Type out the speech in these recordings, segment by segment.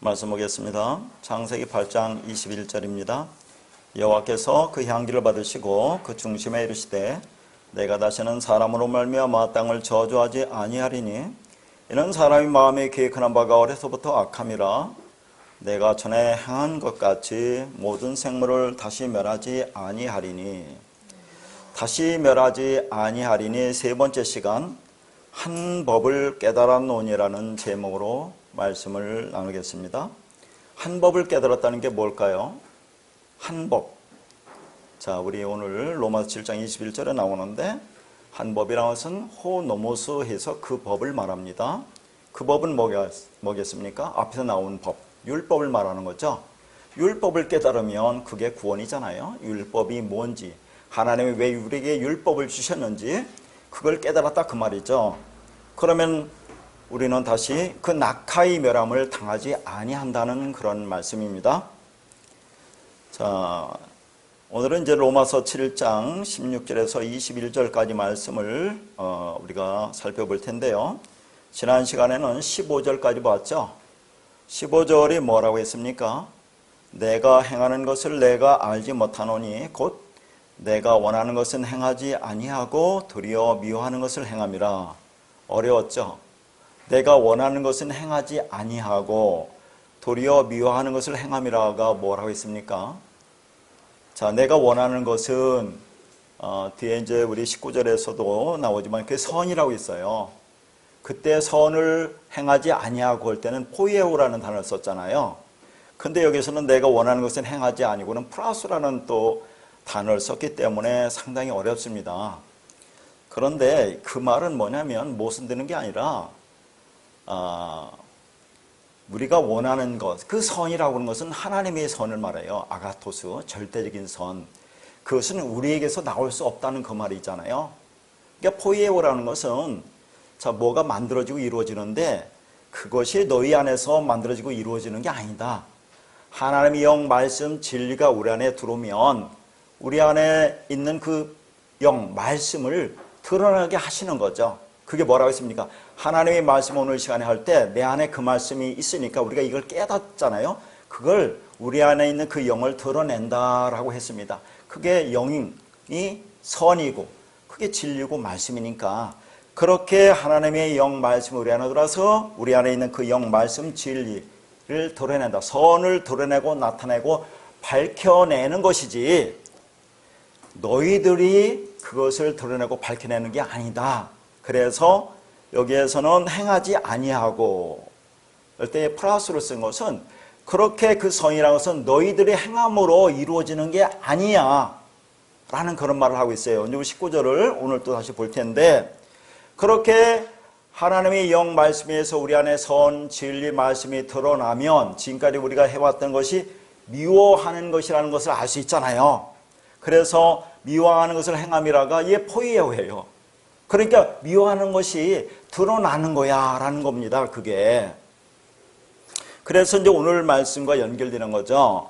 말씀 보겠습니다. 창세기 8장 21절입니다. 여호와께서 그 향기를 받으시고 그 중심에 이르시되 내가 다시는 사람으로 말미암아 땅을 저주하지 아니하리니 이는 사람이 마음에 계획하는 바가 어려서부터 악함이라 내가 전에 행한 것 같이 모든 생물을 다시 멸하지 아니하리니 다시 멸하지 아니하리니 세 번째 시간 한 법을 깨달았노니라는 제목으로 말씀을 나누겠습니다. 한 법을 깨달았다는 게 뭘까요? 한 법. 자, 우리 오늘 로마서 7장 21절에 나오는데 한 법이라는 것은 호노모스 해서 그 법을 말합니다. 그 법은 뭐겠습니까? 앞에서 나온 법, 율법을 말하는 거죠. 율법을 깨달으면 그게 구원이잖아요. 율법이 뭔지, 하나님이 왜 우리에게 율법을 주셨는지 그걸 깨달았다 그 말이죠. 그러면 우리는 다시 그 낙하의 멸함을 당하지 아니한다는 그런 말씀입니다. 자, 오늘은 이제 로마서 7장 16절에서 21절까지 말씀을 우리가 살펴볼 텐데요. 지난 시간에는 15절까지 봤죠. 15절이 뭐라고 했습니까? 내가 행하는 것을 내가 알지 못하노니 곧 내가 원하는 것은 행하지 아니하고 도리어 미워하는 것을 행함이라. 어려웠죠. 내가 원하는 것은 행하지 아니하고 도리어 미워하는 것을 행함이라가 뭐라고 했습니까? 자, 내가 원하는 것은 뒤에 이제 우리 19절에서도 나오지만 그게 선이라고 있어요. 그때 선을 행하지 아니하고 할 때는 포이에오라는 단어를 썼잖아요. 근데 여기서는 내가 원하는 것은 행하지 아니고는 프라스라는 또 단어를 썼기 때문에 상당히 어렵습니다. 그런데 그 말은 뭐냐면 못은 되는 게 아니라 우리가 원하는 것, 그 선이라고 하는 것은 하나님의 선을 말해요. 아가토스, 절대적인 선. 그것은 우리에게서 나올 수 없다는 그 말이 있잖아요. 그러니까 포이에오라는 것은 자, 뭐가 만들어지고 이루어지는데 그것이 너희 안에서 만들어지고 이루어지는 게 아니다. 하나님의 영, 말씀, 진리가 우리 안에 들어오면 우리 안에 있는 그 영, 말씀을 드러나게 하시는 거죠. 그게 뭐라고 했습니까? 하나님의 말씀 오늘 시간에 할 때 내 안에 그 말씀이 있으니까 우리가 이걸 깨닫잖아요. 그걸 우리 안에 있는 그 영을 드러낸다라고 했습니다. 그게 영이 선이고 그게 진리고 말씀이니까 그렇게 하나님의 영 말씀 우리 안에 들어서 우리 안에 있는 그 영 말씀 진리를 드러낸다. 선을 드러내고 나타내고 밝혀내는 것이지 너희들이 그것을 드러내고 밝혀내는 게 아니다. 그래서 여기에서는 행하지 아니하고 할 때 플러스로 쓴 것은 그렇게 그 선이라는 것은 너희들의 행함으로 이루어지는 게 아니야 라는 그런 말을 하고 있어요. 이제 19절을 오늘 또 다시 볼 텐데 그렇게 하나님의 영 말씀에서 우리 안에 선, 진리 말씀이 드러나면 지금까지 우리가 해왔던 것이 미워하는 것이라는 것을 알 수 있잖아요. 그래서 미워하는 것을 행함이라가 이게 포이에오예요. 그러니까 미워하는 것이 드러나는 거야 라는 겁니다. 그게. 그래서 이제 오늘 말씀과 연결되는 거죠.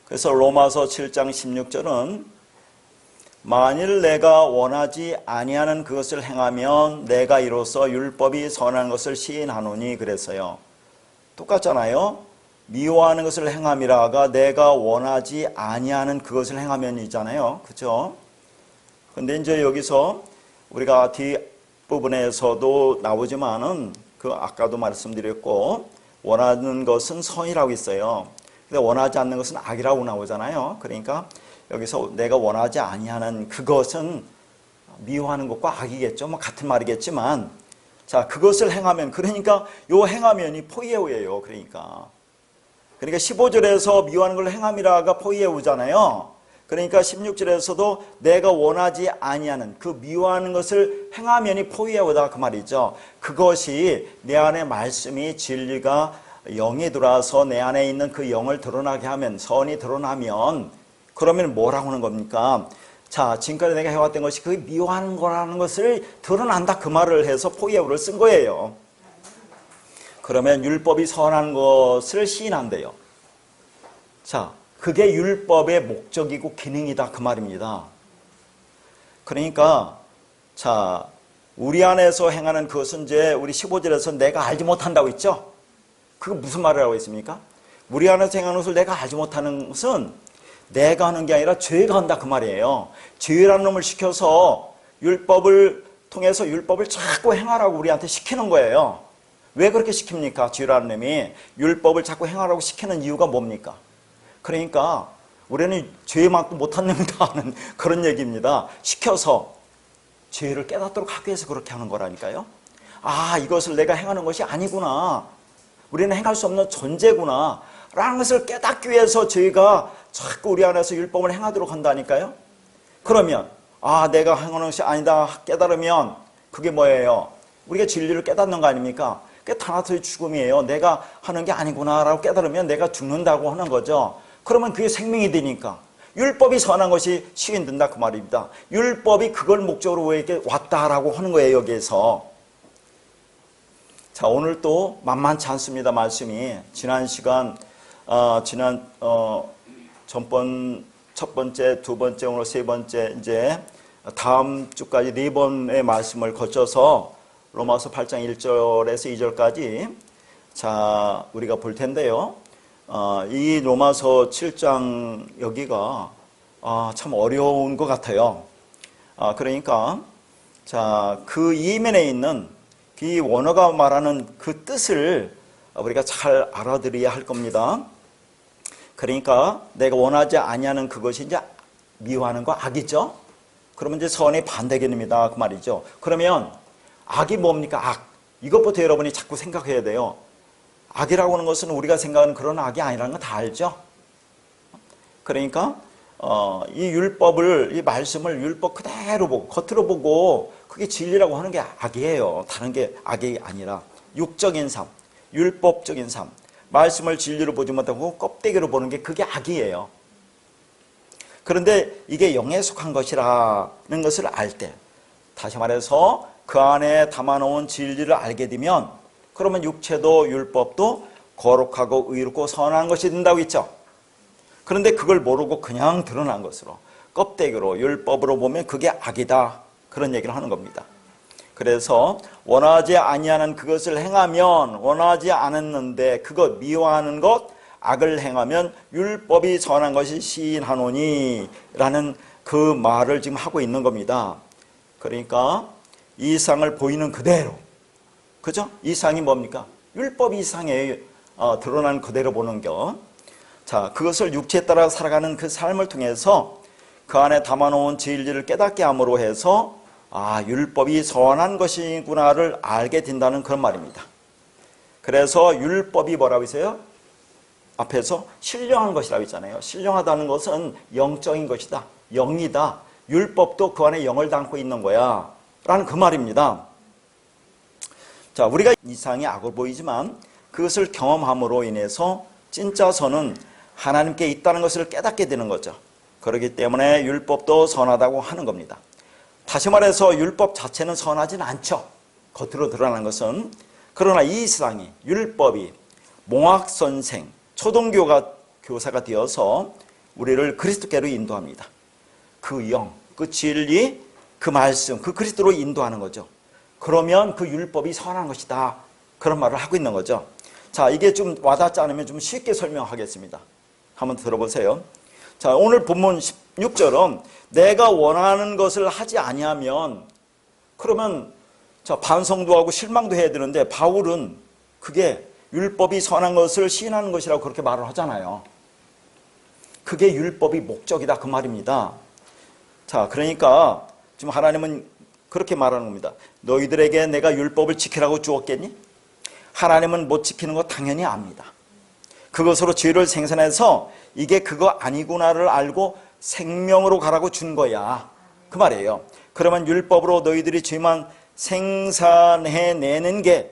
그래서 로마서 7장 16절은 만일 내가 원하지 아니하는 그것을 행하면 내가 이로써 율법이 선한 것을 시인하노니 그랬어요. 똑같잖아요. 미워하는 것을 행함이라가 내가 원하지 아니하는 그것을 행하면이잖아요. 그렇죠? 근데 이제 여기서 우리가 뒷부분에서도 나오지만은 그 아까도 말씀드렸고 원하는 것은 선이라고 있어요. 근데 원하지 않는 것은 악이라고 나오잖아요. 그러니까 여기서 내가 원하지 아니하는 그것은 미워하는 것과 악이겠죠. 뭐 같은 말이겠지만 자, 그것을 행하면 그러니까 요 행하면이 포이에오예요. 그러니까 15절에서 미워하는 걸 행함이라가 포이에오잖아요. 그러니까 16절에서도 내가 원하지 아니하는 그 미워하는 것을 행하면이 포이에오다 그 말이죠. 그것이 내 안에 말씀이 진리가 영이 들어와서 내 안에 있는 그 영을 드러나게 하면 선이 드러나면 그러면 뭐라고 하는 겁니까? 자, 지금까지 내가 해왔던 것이 그 미워하는 거라는 것을 드러난다 그 말을 해서 포이에오를 쓴 거예요. 그러면 율법이 선한 것을 시인한대요. 자, 그게 율법의 목적이고 기능이다 그 말입니다. 그러니까 자, 우리 안에서 행하는 그것은 이제 우리 15절에서 내가 알지 못한다고 했죠. 그거 무슨 말을 하고 있습니까? 우리 안에서 행하는 것을 내가 알지 못하는 것은 내가 하는 게 아니라 죄가 한다 그 말이에요. 죄라는 놈을 시켜서 율법을 통해서 율법을 자꾸 행하라고 우리한테 시키는 거예요. 왜 그렇게 시킵니까? 죄라는 놈이 율법을 자꾸 행하라고 시키는 이유가 뭡니까? 그러니까 우리는 죄만큼 못한 놈이다 하는 그런 얘기입니다. 시켜서 죄를 깨닫도록 하기 위해서 그렇게 하는 거라니까요. 아, 이것을 내가 행하는 것이 아니구나. 우리는 행할 수 없는 존재구나 라는 것을 깨닫기 위해서 저희가 자꾸 우리 안에서 율법을 행하도록 한다니까요. 그러면 아, 내가 행하는 것이 아니다 깨달으면 그게 뭐예요? 우리가 진리를 깨닫는 거 아닙니까? 그게 타나토의 죽음이에요. 내가 하는 게 아니구나 라고 깨달으면 내가 죽는다고 하는 거죠. 그러면 그게 생명이 되니까 율법이 선한 것이 시인된다 그 말입니다. 율법이 그걸 목적으로 왜 이렇게 왔다라고 하는 거예요. 여기에서. 자, 오늘 또 만만치 않습니다. 말씀이 지난 시간 전번 첫 번째, 두 번째, 오늘 세 번째 이제 다음 주까지 네 번의 말씀을 거쳐서 로마서 8장 1절에서 2절까지 자 우리가 볼 텐데요. 이 로마서 7장 여기가 참 어려운 것 같아요. 그러니까 자 그 이면에 있는 이 원어가 말하는 그 뜻을 우리가 잘 알아들어야 할 겁니다. 그러니까 내가 원하지 아니하는 그것이 이제 미워하는 거 악이죠. 그러면 이제 선의 반대 개념이다 그 말이죠. 그러면 악이 뭡니까? 악. 이것부터 여러분이 자꾸 생각해야 돼요. 악이라고 하는 것은 우리가 생각하는 그런 악이 아니라는 거 다 알죠. 그러니까 이 율법을 이 말씀을 율법 그대로 보고 겉으로 보고 그게 진리라고 하는 게 악이에요. 다른 게 악이 아니라 육적인 삶, 율법적인 삶, 말씀을 진리로 보지 못하고 껍데기로 보는 게 그게 악이에요. 그런데 이게 영에 속한 것이라는 것을 알 때, 다시 말해서 그 안에 담아놓은 진리를 알게 되면 그러면 육체도 율법도 거룩하고 의롭고 선한 것이 된다고 했죠. 그런데 그걸 모르고 그냥 드러난 것으로 껍데기로 율법으로 보면 그게 악이다 그런 얘기를 하는 겁니다. 그래서 원하지 아니하는 그것을 행하면 원하지 않았는데 그것 미워하는 것 악을 행하면 율법이 선한 것이 시인하노니 라는 그 말을 지금 하고 있는 겁니다. 그러니까 이 상을 보이는 그대로 그죠? 이 상이 뭡니까? 율법 이상에 드러난 그대로 보는 것. 자, 그것을 육체에 따라 살아가는 그 삶을 통해서 그 안에 담아놓은 진리를 깨닫게 함으로 해서 율법이 선한 것이구나를 알게 된다는 그런 말입니다. 그래서 율법이 뭐라고 했어요? 앞에서 신령한 것이라고 했잖아요. 신령하다는 것은 영적인 것이다. 영이다. 율법도 그 안에 영을 담고 있는 거야. 라는 그 말입니다. 자, 우리가 이상이 악을 보이지만 그것을 경험함으로 인해서 진짜 선은 하나님께 있다는 것을 깨닫게 되는 거죠. 그렇기 때문에 율법도 선하다고 하는 겁니다. 다시 말해서 율법 자체는 선하진 않죠. 겉으로 드러나는 것은. 그러나 이 세상이 율법이 몽학선생, 초등교사가 되어서 우리를 그리스도께로 인도합니다. 그 영, 그 진리, 그 말씀, 그 그리스도로 인도하는 거죠. 그러면 그 율법이 선한 것이다. 그런 말을 하고 있는 거죠. 자, 이게 좀 와닿지 않으면 좀 쉽게 설명하겠습니다. 한번 들어보세요. 자, 오늘 본문 16절은 내가 원하는 것을 하지 아니하면 그러면 자, 반성도 하고 실망도 해야 되는데 바울은 그게 율법이 선한 것을 시인하는 것이라고 그렇게 말을 하잖아요. 그게 율법이 목적이다 그 말입니다. 자, 그러니까 지금 하나님은 그렇게 말하는 겁니다. 너희들에게 내가 율법을 지키라고 주었겠니? 하나님은 못 지키는 거 당연히 압니다. 그것으로 죄를 생산해서 이게 그거 아니구나를 알고 생명으로 가라고 준 거야. 그 말이에요. 그러면 율법으로 너희들이 죄만 생산해내는 게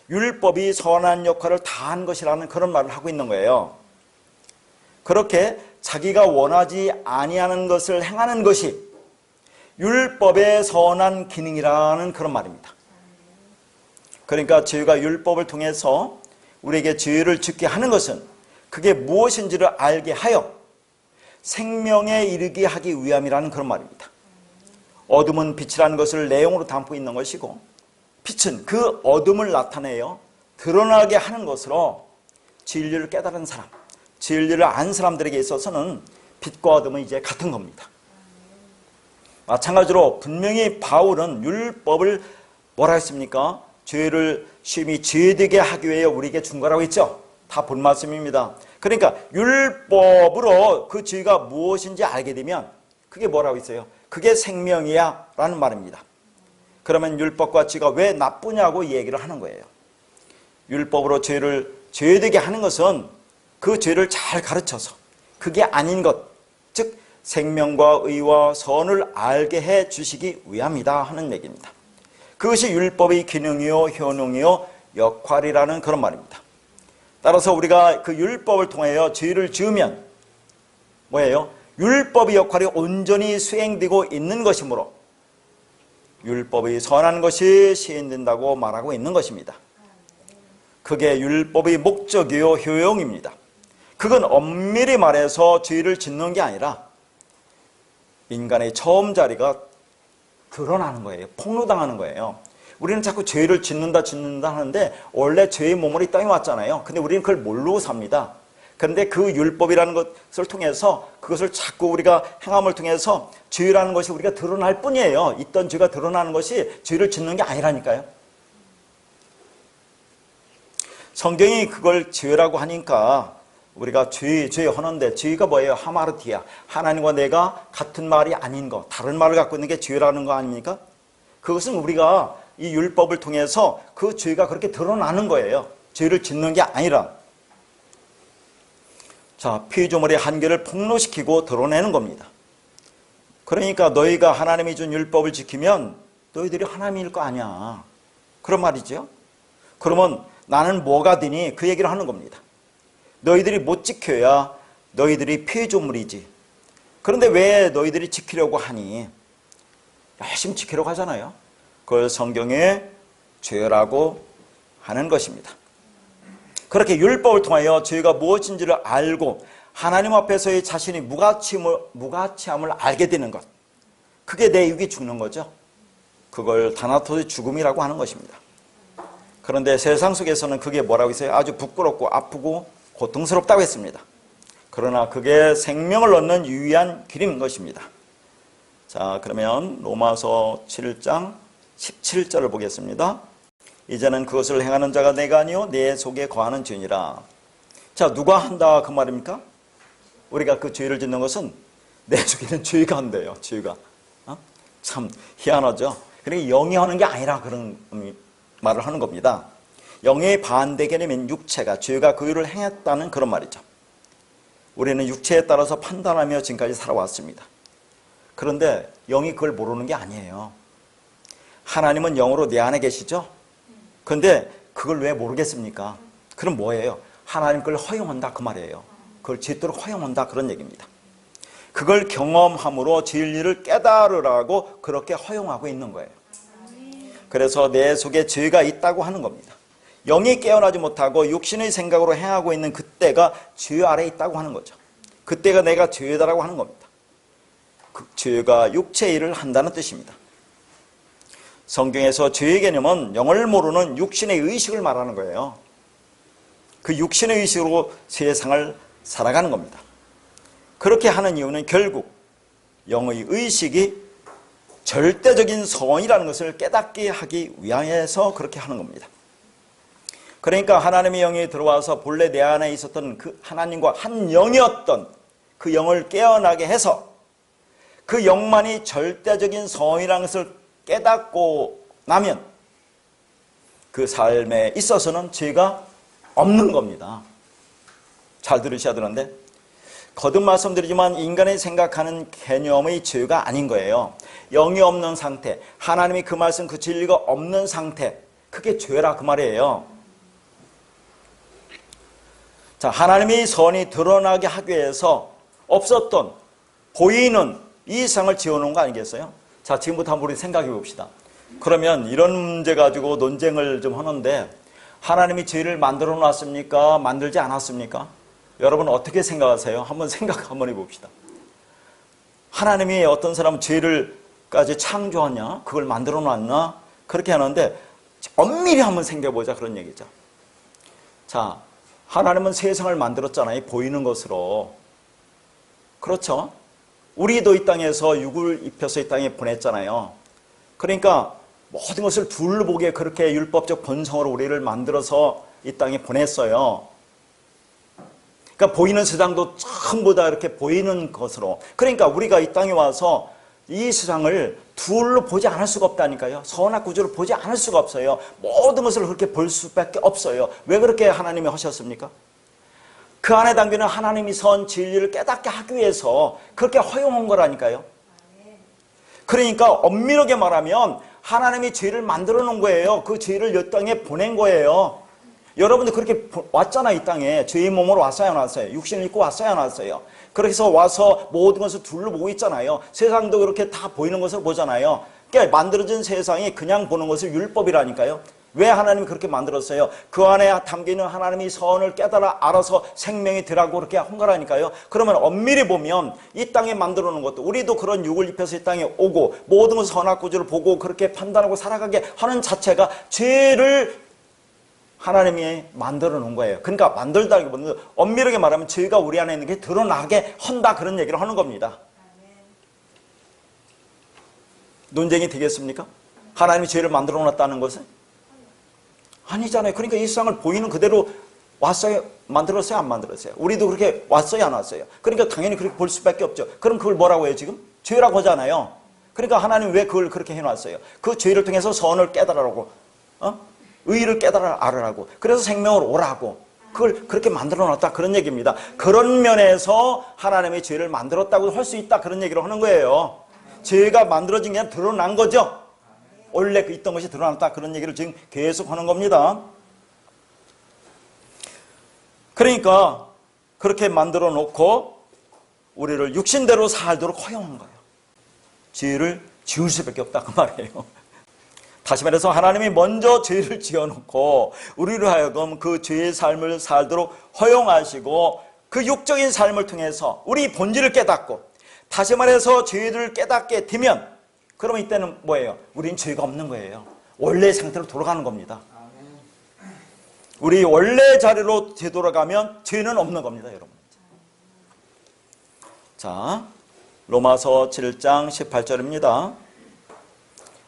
율법이 선한 역할을 다한 것이라는 그런 말을 하고 있는 거예요. 그렇게 자기가 원하지 아니하는 것을 행하는 것이 율법의 선한 기능이라는 그런 말입니다. 그러니까 저희가 율법을 통해서 우리에게 죄를 짓게 하는 것은 그게 무엇인지를 알게 하여 생명에 이르게 하기 위함이라는 그런 말입니다. 어둠은 빛이라는 것을 내용으로 담고 있는 것이고 빛은 그 어둠을 나타내어 드러나게 하는 것으로 진리를 깨달은 사람, 진리를 안 사람들에게 있어서는 빛과 어둠은 이제 같은 겁니다. 마찬가지로 분명히 바울은 율법을 뭐라 했습니까? 죄를 심히 죄되게 하기 위해 우리에게 준 거라고 했죠. 다 본 말씀입니다. 그러니까 율법으로 그 죄가 무엇인지 알게 되면 그게 뭐라고 했어요? 그게 생명이야 라는 말입니다. 그러면 율법과 죄가 왜 나쁘냐고 얘기를 하는 거예요. 율법으로 죄를 죄되게 하는 것은 그 죄를 잘 가르쳐서 그게 아닌 것, 즉 생명과 의와 선을 알게 해 주시기 위함이다 하는 얘기입니다. 그것이 율법의 기능이요 효능이요 역할이라는 그런 말입니다. 따라서 우리가 그 율법을 통하여 죄를 지으면 뭐예요? 율법의 역할이 온전히 수행되고 있는 것이므로 율법의 선한 것이 시행된다고 말하고 있는 것입니다. 그게 율법의 목적이요 효용입니다. 그건 엄밀히 말해서 죄를 짓는 게 아니라 인간의 처음자리가 드러나는 거예요. 폭로당하는 거예요. 우리는 자꾸 죄를 짓는다 하는데 원래 죄의 몸으로 이 땅에 왔잖아요. 근데 우리는 그걸 모르고 삽니다. 그런데 그 율법이라는 것을 통해서 그것을 자꾸 우리가 행함을 통해서 죄라는 것이 우리가 드러날 뿐이에요. 있던 죄가 드러나는 것이 죄를 짓는 게 아니라니까요. 성경이 그걸 죄라고 하니까 우리가 죄 하는데 죄가 뭐예요? 하마르티야. 하나님과 내가 같은 말이 아닌 거, 다른 말을 갖고 있는 게 죄라는 거 아닙니까? 그것은 우리가 이 율법을 통해서 그 죄가 그렇게 드러나는 거예요. 죄를 짓는 게 아니라. 자, 피조물의 한계를 폭로시키고 드러내는 겁니다. 그러니까 너희가 하나님이 준 율법을 지키면 너희들이 하나님일 거 아니야. 그런 말이죠. 그러면 나는 뭐가 되니? 그 얘기를 하는 겁니다. 너희들이 못 지켜야 너희들이 피조물이지. 그런데 왜 너희들이 지키려고 하니? 열심히 지키려고 하잖아요. 그걸 성경에 죄라고 하는 것입니다. 그렇게 율법을 통하여 죄가 무엇인지를 알고 하나님 앞에서의 자신이 무가치함을 알게 되는 것. 그게 내 육이 죽는 거죠. 그걸 다나토의 죽음이라고 하는 것입니다. 그런데 세상 속에서는 그게 뭐라고 했어요? 아주 부끄럽고 아프고 고통스럽다고 했습니다. 그러나 그게 생명을 얻는 유일한 길인 것입니다. 자, 그러면 로마서 7장 17절을 보겠습니다. 이제는 그것을 행하는 자가 내가 아니요 내 속에 거하는 죄니라. 자, 누가 한다 그 말입니까? 우리가 그 죄를 짓는 것은 내 속에는 죄가 한대요. 죄가. 참 희한하죠. 그러니까 영이 하는 게 아니라 그런 말을 하는 겁니다. 영의 반대 개념인 육체가 죄가 그 일을 행했다는 그런 말이죠. 우리는 육체에 따라서 판단하며 지금까지 살아왔습니다. 그런데 영이 그걸 모르는 게 아니에요. 하나님은 영으로 내 안에 계시죠? 그런데 그걸 왜 모르겠습니까? 그럼 뭐예요? 하나님 그걸 허용한다 그 말이에요. 그걸 짓도록 허용한다 그런 얘기입니다. 그걸 경험함으로 진리를 깨달으라고 그렇게 허용하고 있는 거예요. 그래서 내 속에 죄가 있다고 하는 겁니다. 영이 깨어나지 못하고 육신의 생각으로 행하고 있는 그때가 죄 아래에 있다고 하는 거죠. 그때가 내가 죄다라고 하는 겁니다. 그 죄가 육체의 일을 한다는 뜻입니다. 성경에서 죄의 개념은 영을 모르는 육신의 의식을 말하는 거예요. 그 육신의 의식으로 세상을 살아가는 겁니다. 그렇게 하는 이유는 결국 영의 의식이 절대적인 선이라는 것을 깨닫게 하기 위해서 그렇게 하는 겁니다. 그러니까 하나님의 영이 들어와서 본래 내 안에 있었던 그 하나님과 한 영이었던 그 영을 깨어나게 해서 그 영만이 절대적인 선이라는 것을 깨닫고 나면 그 삶에 있어서는 죄가 없는 겁니다. 잘 들으셔야 되는데 거듭 말씀드리지만 인간이 생각하는 개념의 죄가 아닌 거예요. 영이 없는 상태, 하나님이 그 말씀 그 진리가 없는 상태, 그게 죄라 그 말이에요. 자, 하나님의 선이 드러나게 하기 위해서 없었던 보이는 이 세상을 지어놓은 거 아니겠어요? 자, 지금부터 한번 우리 생각해 봅시다. 그러면 이런 문제 가지고 논쟁을 좀 하는데 하나님이 죄를 만들어 놨습니까? 만들지 않았습니까? 여러분 어떻게 생각하세요? 한번 생각 한번 해봅시다. 하나님이 어떤 사람은 죄를까지 창조하냐? 그걸 만들어 놨나? 그렇게 하는데 엄밀히 한번 생각해보자 그런 얘기죠. 자, 하나님은 세상을 만들었잖아요. 보이는 것으로. 그렇죠? 우리도 이 땅에서 육을 입혀서 이 땅에 보냈잖아요. 그러니까 모든 것을 둘로 보기에 그렇게 율법적 본성으로 우리를 만들어서 이 땅에 보냈어요. 그러니까 보이는 세상도 전부 다 이렇게 보이는 것으로. 그러니까 우리가 이 땅에 와서 이 세상을 둘로 보지 않을 수가 없다니까요. 선악 구조를 보지 않을 수가 없어요. 모든 것을 그렇게 볼 수밖에 없어요. 왜 그렇게 하나님이 하셨습니까? 그 안에 담기는 하나님이 선 진리를 깨닫게 하기 위해서 그렇게 허용한 거라니까요. 그러니까 엄밀하게 말하면 하나님이 죄를 만들어 놓은 거예요. 그 죄를 이 땅에 보낸 거예요. 여러분들 그렇게 왔잖아요. 이 땅에 죄의 몸으로 왔어요, 안 왔어요? 육신을 입고 왔어요, 안 왔어요? 그래서 와서 모든 것을 둘러보고 있잖아요. 세상도 그렇게 다 보이는 것을 보잖아요. 그러니까 만들어진 세상이 그냥 보는 것을 율법이라니까요. 왜 하나님이 그렇게 만들었어요? 그 안에 담기는 하나님이 선을 깨달아 알아서 생명이 되라고 그렇게 한 거라니까요. 그러면 엄밀히 보면 이 땅에 만들어 놓은 것도 우리도 그런 육을 입혀서 이 땅에 오고 모든 것을 선악 구조를 보고 그렇게 판단하고 살아가게 하는 자체가 죄를 하나님이 만들어 놓은 거예요. 그러니까 만들다기보다는 엄밀하게 말하면 죄가 우리 안에 있는 게 드러나게 한다, 그런 얘기를 하는 겁니다. 논쟁이 되겠습니까? 하나님이 죄를 만들어 놨다는 것은? 아니잖아요. 그러니까 이 세상을 보이는 그대로 왔어요? 만들었어요? 안 만들었어요? 우리도 그렇게 왔어요? 안 왔어요? 그러니까 당연히 그렇게 볼 수밖에 없죠. 그럼 그걸 뭐라고 해요 지금? 죄라고 하잖아요. 그러니까 하나님 왜 그걸 그렇게 해놨어요? 그 죄를 통해서 선을 깨달으라고, 의의를 깨달아 알으라고, 그래서 생명으로 오라고, 그걸 그렇게 만들어 놨다, 그런 얘기입니다. 그런 면에서 하나님의 죄를 만들었다고 할 수 있다, 그런 얘기를 하는 거예요. 죄가 만들어진 게 아니라 드러난 거죠. 원래 있던 것이 드러났다, 그런 얘기를 지금 계속 하는 겁니다. 그러니까 그렇게 만들어 놓고 우리를 육신대로 살도록 허용한 거예요. 죄를 지을 수밖에 없다, 그 말이에요. 다시 말해서 하나님이 먼저 죄를 지어놓고 우리로 하여금 그 죄의 삶을 살도록 허용하시고 그 육적인 삶을 통해서 우리 본질을 깨닫고, 다시 말해서 죄를 깨닫게 되면 그러면 이때는 뭐예요? 우린 죄가 없는 거예요. 원래 상태로 돌아가는 겁니다. 우리 원래 자리로 되돌아가면 죄는 없는 겁니다, 여러분. 자, 로마서 7장 18절입니다.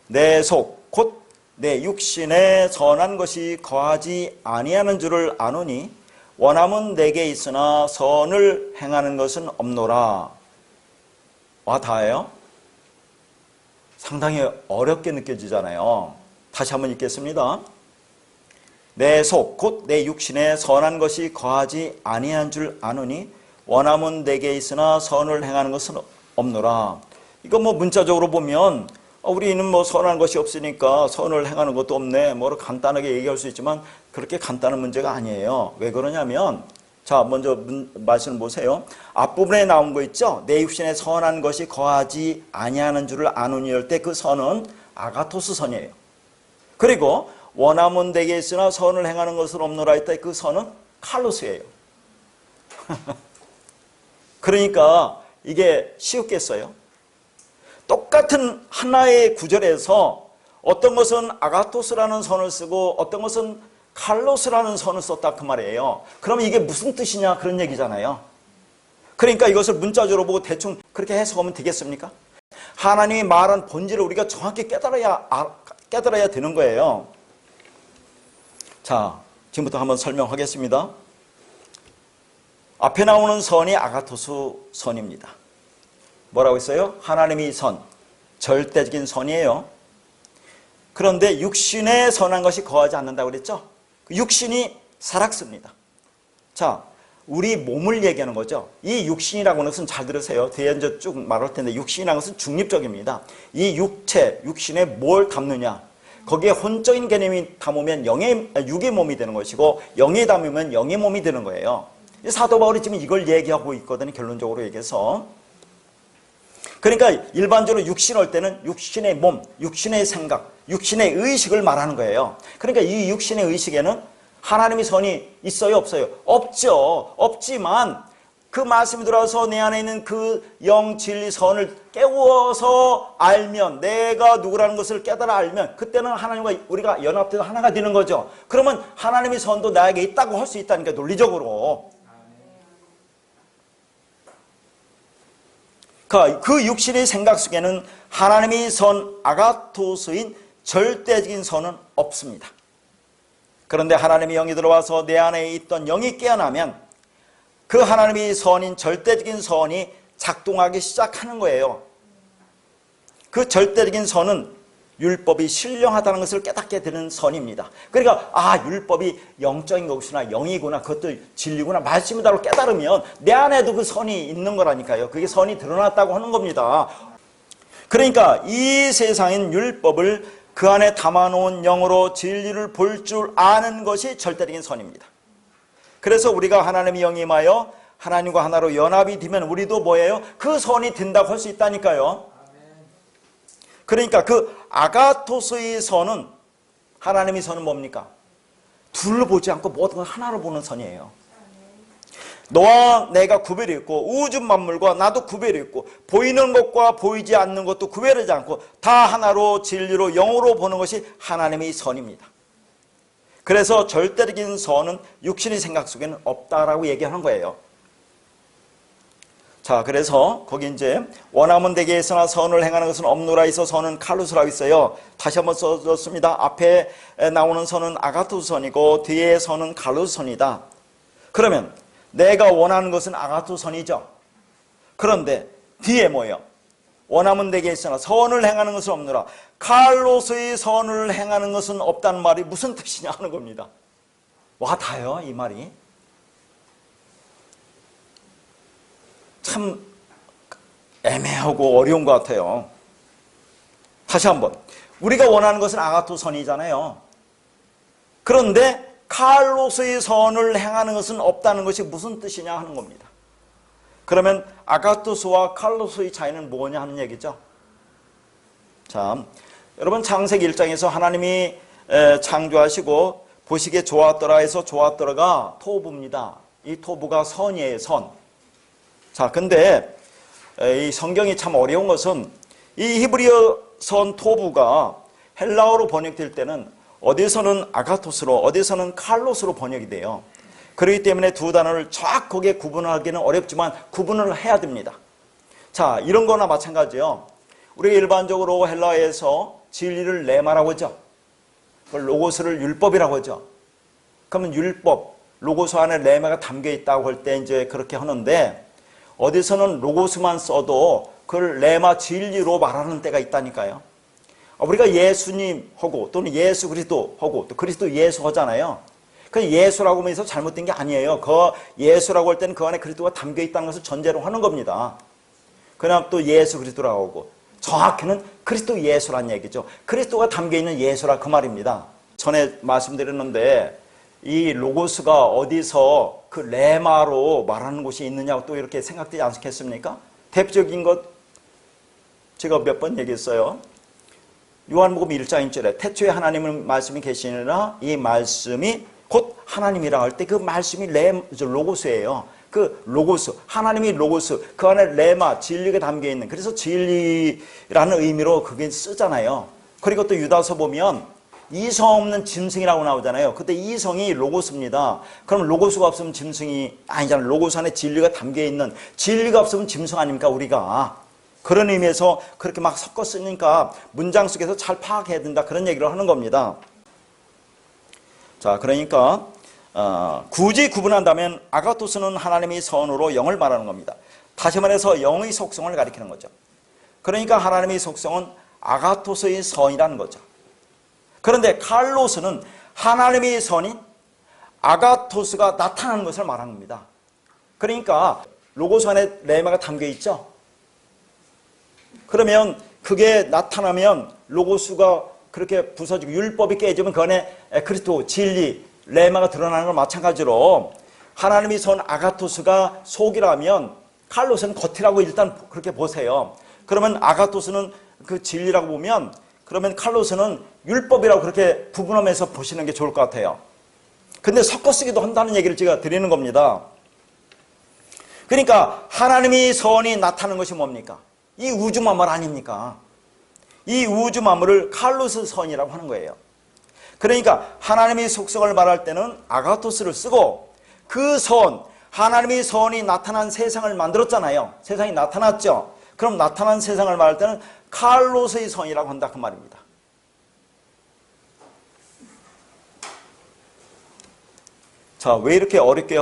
내 속 곧 내 육신에 선한 것이 거하지 아니하는 줄을 아노니 원함은 내게 있으나 선을 행하는 것은 없노라. 와, 다예요? 상당히 어렵게 느껴지잖아요. 다시 한번 읽겠습니다. 내 속 곧 내 육신에 선한 것이 거하지 아니한 줄 아노니 원함은 내게 있으나 선을 행하는 것은 없노라. 이거 뭐 문자적으로 보면 우리는 뭐 선한 것이 없으니까 선을 행하는 것도 없네, 뭐로 간단하게 얘기할 수 있지만 그렇게 간단한 문제가 아니에요. 왜 그러냐면, 자, 먼저 말씀을 보세요. 앞부분에 나온 거 있죠? 내 육신에 선한 것이 거하지 아니하는 줄을 아노니 할 때 그 선은 아가토스 선이에요. 그리고 원함은 내게 있으나 선을 행하는 것은 없노라 할 때 그 선은 칼로스예요. 그러니까 이게 쉬웠겠어요? 똑같은 하나의 구절에서 어떤 것은 아가토스라는 선을 쓰고 어떤 것은 칼로스라는 선을 썼다, 그 말이에요. 그러면 이게 무슨 뜻이냐, 그런 얘기잖아요. 그러니까 이것을 문자적으로 보고 대충 그렇게 해석하면 되겠습니까? 하나님이 말한 본질을 우리가 정확히 깨달아야 되는 거예요. 자, 지금부터 한번 설명하겠습니다. 앞에 나오는 선이 아가토스 선입니다. 뭐라고 했어요? 하나님이 선, 절대적인 선이에요. 그런데 육신에 선한 것이 거하지 않는다고 그랬죠? 육신이 살악습니다. 자, 우리 몸을 얘기하는 거죠. 이 육신이라고 하는 것은 잘 들으세요. 뒤에 이제 쭉 말할 텐데, 육신이라는 것은 중립적입니다. 이 육체, 육신에 뭘 담느냐, 거기에 혼적인 개념이 담으면 육의 몸이 되는 것이고, 영이 담으면 영의 몸이 되는 거예요. 사도 바울이 지금 이걸 얘기하고 있거든요, 결론적으로 얘기해서. 그러니까 일반적으로 육신 할 때는 육신의 몸, 육신의 생각, 육신의 의식을 말하는 거예요. 그러니까 이 육신의 의식에는 하나님의 선이 있어요, 없어요? 없죠. 없지만 그 말씀이 들어와서 내 안에 있는 그 영 진리 선을 깨워서 알면, 내가 누구라는 것을 깨달아 알면 그때는 하나님과 우리가 연합돼서 하나가 되는 거죠. 그러면 하나님의 선도 나에게 있다고 할 수 있다니까, 논리적으로. 그 육신의 생각 속에는 하나님의 선 아가토스인 절대적인 선은 없습니다. 그런데 하나님의 영이 들어와서 내 안에 있던 영이 깨어나면 그 하나님의 선인 절대적인 선이 작동하기 시작하는 거예요. 그 절대적인 선은 율법이 신령하다는 것을 깨닫게 되는 선입니다. 그러니까 율법이 영적인 것이구나, 영이구나, 그것도 진리구나, 말씀이다로 깨달으면 내 안에도 그 선이 있는 거라니까요. 그게 선이 드러났다고 하는 겁니다. 그러니까 이 세상인 율법을 그 안에 담아놓은 영으로 진리를 볼 줄 아는 것이 절대적인 선입니다. 그래서 우리가 하나님의 영이 임하여 하나님과 하나로 연합이 되면 우리도 뭐예요? 그 선이 된다고 할 수 있다니까요. 그러니까 그 아가토스의 선은, 하나님의 선은 뭡니까? 둘로 보지 않고 모든 걸 하나로 보는 선이에요. 너와 내가 구별이 있고 우주 만물과 나도 구별이 있고 보이는 것과 보이지 않는 것도 구별하지 않고 다 하나로 진리로 영으로 보는 것이 하나님의 선입니다. 그래서 절대적인 선은 육신의 생각 속에는 없다라고 얘기하는 거예요. 자, 그래서 거기 이제 원하면 되게 했으나 선을 행하는 것은 없노라 해서 선은 칼루스라고 있어요. 다시 한번 써줬습니다. 앞에 나오는 선은 아가토스 선이고 뒤에 선은 칼루스 선이다. 그러면 내가 원하는 것은 아가토스 선이죠. 그런데 뒤에 뭐예요? 원하면 되게 했으나 선을 행하는 것은 없노라. 칼로스의 선을 행하는 것은 없다는 말이 무슨 뜻이냐 하는 겁니다. 와 닿아요, 이 말이. 참 애매하고 어려운 것 같아요. 다시 한번, 우리가 원하는 것은 아가토 선이잖아요. 그런데 칼로스의 선을 행하는 것은 없다는 것이 무슨 뜻이냐 하는 겁니다. 그러면 아가토스와 칼로스의 차이는 뭐냐 하는 얘기죠. 자, 여러분 창세기 1장에서 하나님이 창조하시고 보시기에 좋았더라 해서 좋았더라가 토부입니다. 이 토부가 선이에요, 선. 자, 근데 이 성경이 참 어려운 것은 이 히브리어 선 토부가 헬라어로 번역될 때는 어디서는 아가토스로, 어디서는 칼로스로 번역이 돼요. 그렇기 때문에 두 단어를 정확하게 구분하기는 어렵지만 구분을 해야 됩니다. 자, 이런 거나 마찬가지예요. 우리가 일반적으로 헬라어에서 진리를 레마라고 하죠. 그걸 로고스를 율법이라고 하죠. 그러면 율법, 로고스 안에 레마가 담겨 있다고 할 때 이제 그렇게 하는데, 어디서는 로고스만 써도 그걸 레마 진리로 말하는 때가 있다니까요. 우리가 예수님하고 또는 예수 그리스도하고 또 그리스도 예수 하잖아요. 그 예수라고 하면서 잘못된 게 아니에요. 그 예수라고 할 때는 그 안에 그리스도가 담겨 있다는 것을 전제로 하는 겁니다. 그냥 또 예수 그리스도라고 하고, 정확히는 그리스도 예수란 얘기죠. 그리스도가 담겨 있는 예수라 그 말입니다. 전에 말씀드렸는데 이 로고스가 어디서 그 레마로 말하는 곳이 있느냐고 또 이렇게 생각되지 않겠습니까? 대표적인 것 제가 몇 번 얘기했어요. 요한복음 1장 1절에 태초에 하나님의 말씀이 계시느라 이 말씀이 곧 하나님이라 할 때 그 말씀이 로고스예요. 그 로고스, 하나님이 로고스, 그 안에 레마, 진리가 담겨 있는, 그래서 진리라는 의미로 그게 쓰잖아요. 그리고 또 유다서 보면 이성 없는 짐승이라고 나오잖아요. 그때 이성이 로고스입니다. 그럼 로고스가 없으면 짐승이 아니잖아요. 로고스 안에 진리가 담겨 있는, 진리가 없으면 짐승 아닙니까, 우리가. 그런 의미에서 그렇게 막 섞어 쓰니까 문장 속에서 잘 파악해야 된다, 그런 얘기를 하는 겁니다. 자, 그러니까 굳이 구분한다면 아가토스는 하나님의 선으로 영을 말하는 겁니다. 다시 말해서 영의 속성을 가리키는 거죠. 그러니까 하나님의 속성은 아가토스의 선이라는 거죠. 그런데 칼로스는 하나님의 선인 아가토스가 나타나는 것을 말하는 겁니다. 그러니까 로고스 안에 레마가 담겨 있죠. 그러면 그게 나타나면 로고스가 그렇게 부서지고 율법이 깨지면 그 안에 그리스도, 진리, 레마가 드러나는 건 마찬가지로 하나님이 선 아가토스가 속이라면 칼로스는 겉이라고 일단 그렇게 보세요. 그러면 아가토스는 그 진리라고 보면, 그러면 칼로스는 율법이라고 그렇게 구분하면서 보시는 게 좋을 것 같아요. 근데 섞어 쓰기도 한다는 얘기를 제가 드리는 겁니다. 그러니까 하나님의 선이 나타나는 것이 뭡니까? 이 우주 만물 아닙니까? 이 우주 만물을 칼로스 선이라고 하는 거예요. 그러니까 하나님의 속성을 말할 때는 아가토스를 쓰고 그 선, 하나님의 선이 나타난 세상을 만들었잖아요. 세상이 나타났죠. 그럼 나타난 세상을 말할 때는 칼로스의 선이라고 한다 그 말입니다. 자, 왜 이렇게 어렵게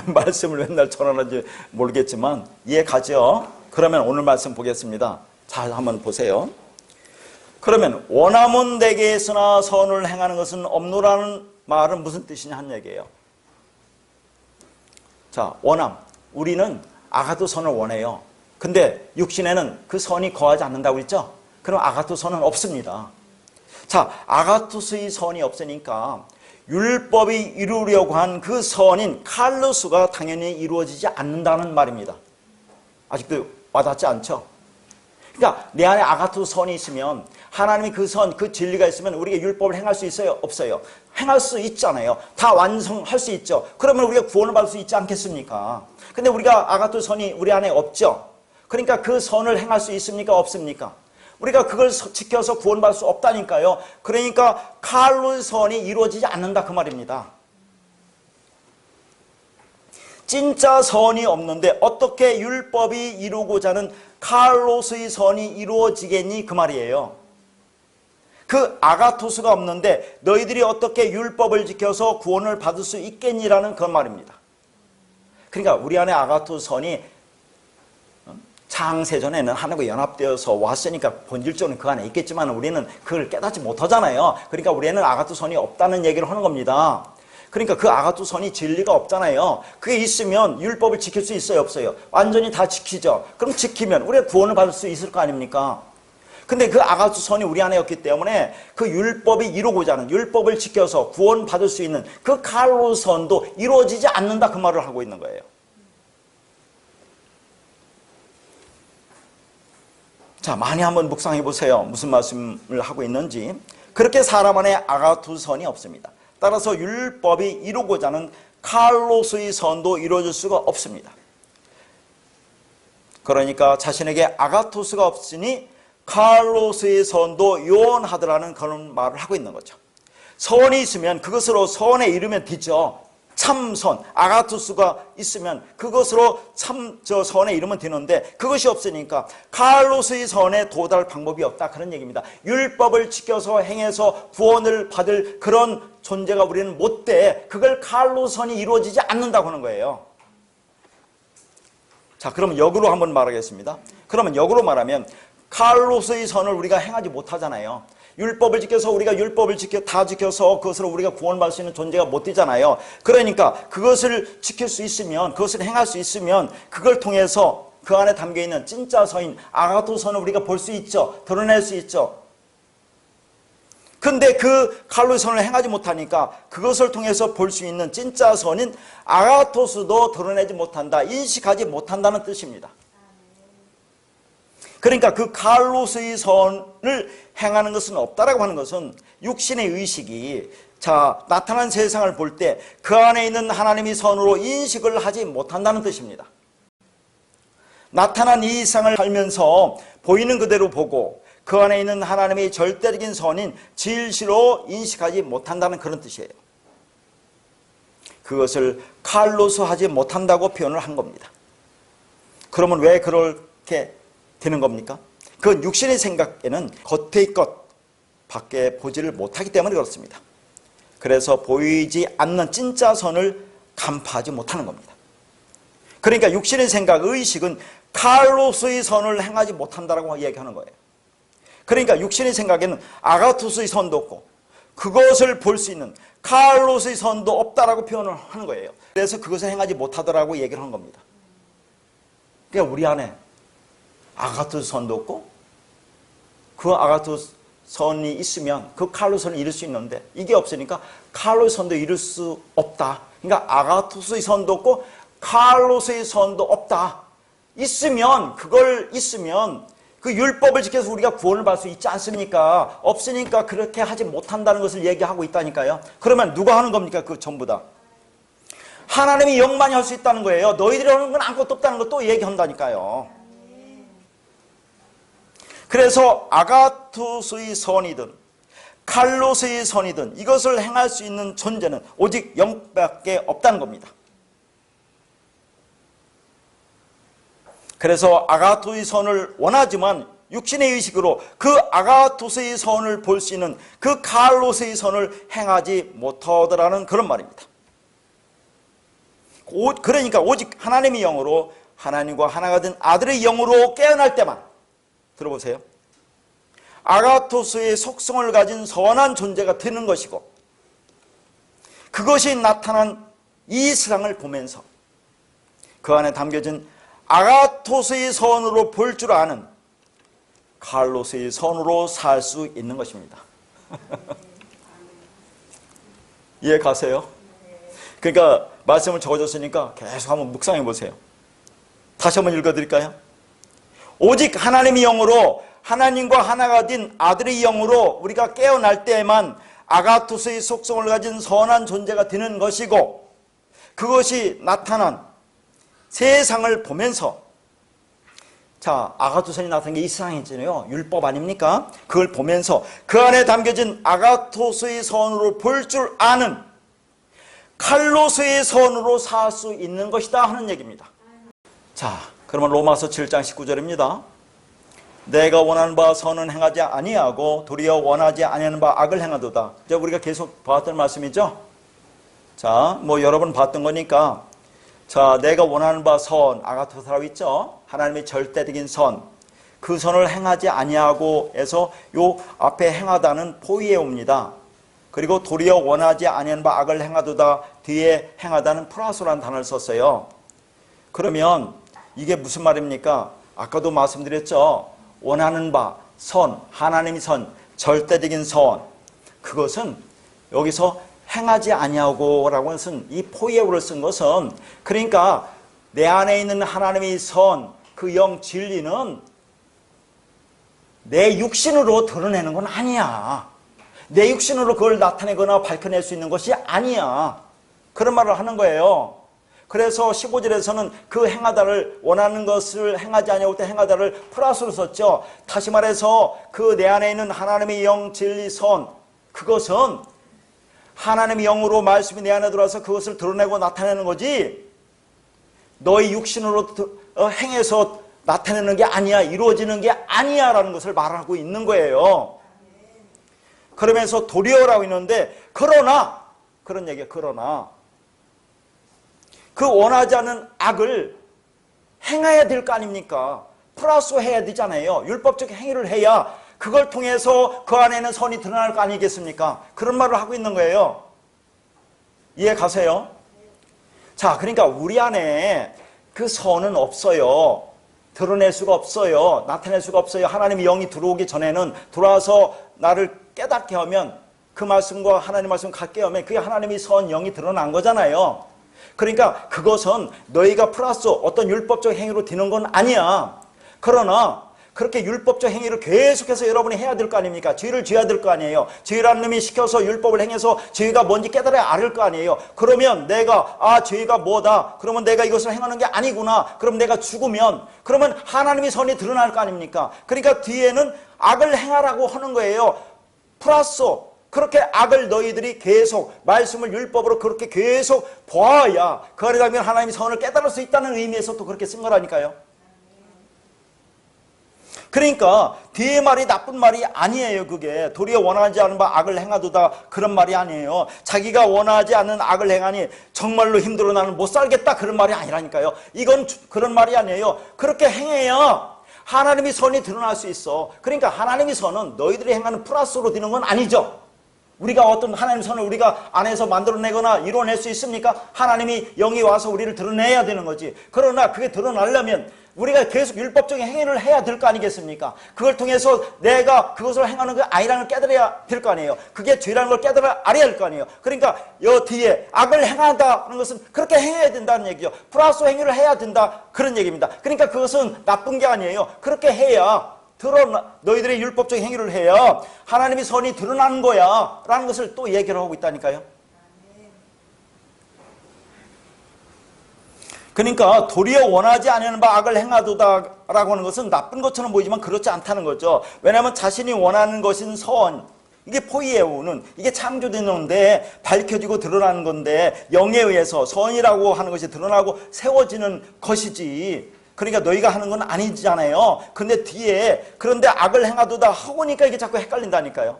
말씀을 맨날 전하는지 모르겠지만 이해 가죠? 그러면 오늘 말씀 보겠습니다. 잘 한번 보세요. 그러면 원함은 내게 있으나 선을 행하는 것은 없노라는 말은 무슨 뜻이냐 한 얘기예요. 자, 원함. 우리는 아가토 선을 원해요. 근데 육신에는 그 선이 거하지 않는다고 했죠? 그럼 아가토 선은 없습니다. 자, 아가토스의 선이 없으니까 율법이 이루려고 한 그 선인 칼로스가 당연히 이루어지지 않는다는 말입니다. 아직도 와닿지 않죠? 그러니까 내 안에 아가토스 선이 있으면 하나님이 그 선, 그 진리가 있으면 우리가 율법을 행할 수 있어요? 없어요? 행할 수 있잖아요. 다 완성할 수 있죠. 그러면 우리가 구원을 받을 수 있지 않겠습니까? 근데 우리가 아가토스 선이 우리 안에 없죠. 그러니까 그 선을 행할 수 있습니까? 없습니까? 우리가 그걸 지켜서 구원받을 수 없다니까요. 그러니까 칼로스 선이 이루어지지 않는다 그 말입니다. 진짜 선이 없는데 어떻게 율법이 이루고자 하는 칼로스의 선이 이루어지겠니 그 말이에요. 그 아가토스가 없는데 너희들이 어떻게 율법을 지켜서 구원을 받을 수 있겠니라는 그 말입니다. 그러니까 우리 안에 아가토스 선이 창세전에는 하나님과 연합되어서 왔으니까 본질적으로 그 안에 있겠지만 우리는 그걸 깨닫지 못하잖아요. 그러니까 우리는 아가토스 선이 없다는 얘기를 하는 겁니다. 그러니까 그 아가토스 선이 진리가 없잖아요. 그게 있으면 율법을 지킬 수 있어요? 없어요? 완전히 다 지키죠. 그럼 지키면 우리가 구원을 받을 수 있을 거 아닙니까? 근데 그 아가토스 선이 우리 안에 없기 때문에 그 율법이 이루고자 하는 율법을 지켜서 구원 받을 수 있는 그 칼로스 선도 이루어지지 않는다 그 말을 하고 있는 거예요. 자, 많이 한번 묵상해 보세요. 무슨 말씀을 하고 있는지. 그렇게 사람 안에 아가토스 선이 없습니다. 따라서 율법이 이루고자 하는 칼로스의 선도 이루어질 수가 없습니다. 그러니까 자신에게 아가토스가 없으니 칼로스의 선도 요원하더라는 그런 말을 하고 있는 거죠. 선이 있으면 그것으로 선에 이르면 되죠. 참선, 아가토스가 있으면 그것으로 선에 이르면 되는데 그것이 없으니까 칼로스의 선에 도달할 방법이 없다 그런 얘기입니다. 율법을 지켜서 행해서 구원을 받을 그런 존재가 우리는 못 돼. 그걸 칼로스 선이 이루어지지 않는다고 하는 거예요. 자, 그러면 역으로 한번 말하겠습니다. 그러면 역으로 말하면 칼로스의 선을 우리가 행하지 못하잖아요. 율법을 지켜서 우리가 율법을 다 지켜서 그것으로 우리가 구원받을 수 있는 존재가 못 되잖아요. 그러니까 그것을 지킬 수 있으면, 그것을 행할 수 있으면 그걸 통해서 그 안에 담겨있는 진짜 선인 아가토스 선을 우리가 볼 수 있죠. 드러낼 수 있죠. 근데 그 칼로스 선을 행하지 못하니까 그것을 통해서 볼 수 있는 진짜 선인 아가토스도 드러내지 못한다, 인식하지 못한다는 뜻입니다. 그러니까 그 칼로스의 선을 행하는 것은 없다라고 하는 것은 육신의 의식이 나타난 세상을 볼 때 그 안에 있는 하나님의 선으로 인식을 하지 못한다는 뜻입니다. 나타난 이 세상을 살면서 보이는 그대로 보고 그 안에 있는 하나님의 절대적인 선인 진실로 인식하지 못한다는 그런 뜻이에요. 그것을 칼로스하지 못한다고 표현을 한 겁니다. 그러면 왜 그렇게 되는 겁니까? 그 육신의 생각에는 겉의 것 밖에 보지를 못하기 때문에 그렇습니다. 그래서 보이지 않는 진짜 선을 간파하지 못하는 겁니다. 그러니까 육신의 생각, 의식은 칼로스의 선을 행하지 못한다고 얘기하는 거예요. 그러니까 육신의 생각에는 아가토스의 선도 없고 그것을 볼 수 있는 칼로스의 선도 없다라고 표현을 하는 거예요. 그래서 그것을 행하지 못하더라고 얘기를 하는 겁니다. 그러니까 우리 안에 아가토스 선도 없고 그 아가토스 선이 있으면 그 칼로스 선을 이룰 수 있는데 이게 없으니까 칼로스 선도 이룰 수 없다. 그러니까 아가토스의 선도 없고 칼로스의 선도 없다. 있으면 그 율법을 지켜서 우리가 구원을 받을 수 있지 않습니까? 없으니까 그렇게 하지 못한다는 것을 얘기하고 있다니까요. 그러면 누가 하는 겁니까? 그 전부 다 하나님이 영만이 할 수 있다는 거예요. 너희들이 하는 건 아무것도 없다는 것도 얘기한다니까요. 그래서 아가투스의 선이든 칼로스의 선이든 이것을 행할 수 있는 존재는 오직 영밖에 없다는 겁니다. 그래서 아가토의 선을 원하지만 육신의 의식으로 그 아가토스의 선을 볼 수 있는 그 칼로스의 선을 행하지 못하더라는 그런 말입니다. 그러니까 오직 하나님의 영으로, 하나님과 하나가 된 아들의 영으로 깨어날 때만, 들어보세요, 아가토스의 속성을 가진 선한 존재가 되는 것이고, 그것이 나타난 이 세상을 보면서 그 안에 담겨진 아가토스의 선으로 볼 줄 아는 칼로스의 선으로 살 수 있는 것입니다. 이해 가세요? 그러니까 말씀을 적어줬으니까 계속 한번 묵상해 보세요. 다시 한번 읽어드릴까요? 오직 하나님의 영으로, 하나님과 하나가 된 아들의 영으로 우리가 깨어날 때에만 아가토스의 속성을 가진 선한 존재가 되는 것이고, 그것이 나타난 세상을 보면서, 자, 아가토스이 나타난 게 이 세상이잖아요. 율법 아닙니까? 그걸 보면서 그 안에 담겨진 아가토스의 선으로 볼 줄 아는 칼로스의 선으로 살 수 있는 것이다 하는 얘기입니다. 자, 그러면 로마서 7장 19절입니다. 내가 원하는 바 선은 행하지 아니하고 도리어 원하지 아니하는 바 악을 행하도다. 이제 우리가 계속 봤던 말씀이죠. 자, 뭐 여러 번 봤던 거니까, 자, 내가 원하는 바 선, 아가토스라고 있죠. 하나님의 절대적인 선, 그 선을 행하지 아니하고 해서 요 앞에 행하다는 포위에 옵니다. 그리고 도리어 원하지 아니하는 바 악을 행하도다 뒤에 행하다는 프라소라는 단어를 썼어요. 그러면 이게 무슨 말입니까? 아까도 말씀드렸죠. 원하는 바, 선, 하나님의 선, 절대적인 선, 그것은 여기서 행하지 아니하고 라고 해서 이 포예어를 쓴 것은, 그러니까 내 안에 있는 하나님의 선, 그 영 진리는 내 육신으로 드러내는 건 아니야. 내 육신으로 그걸 나타내거나 밝혀낼 수 있는 것이 아니야. 그런 말을 하는 거예요. 그래서 15절에서는 그 행하다를, 원하는 것을 행하지 아니하고 때 행하다를 플러스로 썼죠. 다시 말해서 그 내 안에 있는 하나님의 영, 진리, 선, 그것은 하나님의 영으로 말씀이 내 안에 들어와서 그것을 드러내고 나타내는 거지, 너의 육신으로 행해서 나타내는 게 아니야, 이루어지는 게 아니야 라는 것을 말하고 있는 거예요. 그러면서 도리어라고 있는데, 그러나, 그런 얘기야. 그러나 그 원하지 않는 악을 행해야 될 거 아닙니까? 플러스 해야 되잖아요. 율법적 행위를 해야 그걸 통해서 그 안에는 선이 드러날 거 아니겠습니까? 그런 말을 하고 있는 거예요. 이해 가세요? 자, 그러니까 우리 안에 그 선은 없어요. 드러낼 수가 없어요. 나타낼 수가 없어요. 하나님의 영이 들어오기 전에는, 들어와서 나를 깨닫게 하면, 그 말씀과 하나님 말씀 같게 하면 그게 하나님의 선 영이 드러난 거잖아요. 그러니까 그것은 너희가 플러스 어떤 율법적 행위로 되는 건 아니야. 그러나 그렇게 율법적 행위를 계속해서 여러분이 해야 될 거 아닙니까? 죄를 지어야 될 거 아니에요. 죄라는 놈이 시켜서 율법을 행해서 죄가 뭔지 깨달아야 알 거 아니에요. 그러면 내가 죄가 뭐다, 그러면 내가 이것을 행하는 게 아니구나, 그럼 내가 죽으면, 그러면 하나님의 선이 드러날 거 아닙니까? 그러니까 뒤에는 악을 행하라고 하는 거예요. 플러스 그렇게 악을 너희들이 계속 말씀을 율법으로 그렇게 계속 보아야 그 안에 담긴 하나님의 선을 깨달을 수 있다는 의미에서 또 그렇게 쓴 거라니까요. 그러니까 뒤에 말이 나쁜 말이 아니에요. 그게 도리어 원하지 않은 바 악을 행하도다, 그런 말이 아니에요. 자기가 원하지 않는 악을 행하니 정말로 힘들어 나는 못 살겠다, 그런 말이 아니라니까요. 이건 그런 말이 아니에요. 그렇게 행해야 하나님의 선이 드러날 수 있어. 그러니까 하나님의 선은 너희들이 행하는 플러스로 되는 건 아니죠. 우리가 어떤 하나님의 선을 우리가 안에서 만들어내거나 이뤄낼 수 있습니까? 하나님이 영이 와서 우리를 드러내야 되는 거지. 그러나 그게 드러나려면 우리가 계속 율법적인 행위를 해야 될 거 아니겠습니까? 그걸 통해서 내가 그것을 행하는 게 아니라는 걸 깨달아야 될 거 아니에요. 그게 죄라는 걸 깨달아야 알아야 할 거 아니에요. 그러니까 여 뒤에 악을 행한다는 것은 그렇게 행해야 된다는 얘기죠. 플러스 행위를 해야 된다, 그런 얘기입니다. 그러니까 그것은 나쁜 게 아니에요. 그렇게 해야 너희들의 율법적 행위를 해야 하나님의 선이 드러나는 거야 라는 것을 또 얘기를 하고 있다니까요. 그러니까 도리어 원하지 않는 바 악을 행하도다라고 하는 것은 나쁜 것처럼 보이지만 그렇지 않다는 거죠. 왜냐하면 자신이 원하는 것인 선, 이게 포이에오는 이게 창조되는데 밝혀지고 드러나는 건데 영에 의해서 선이라고 하는 것이 드러나고 세워지는 것이지, 그러니까 너희가 하는 건 아니잖아요. 근데 뒤에 그런데 악을 행하도다 하고니까 이게 자꾸 헷갈린다니까요.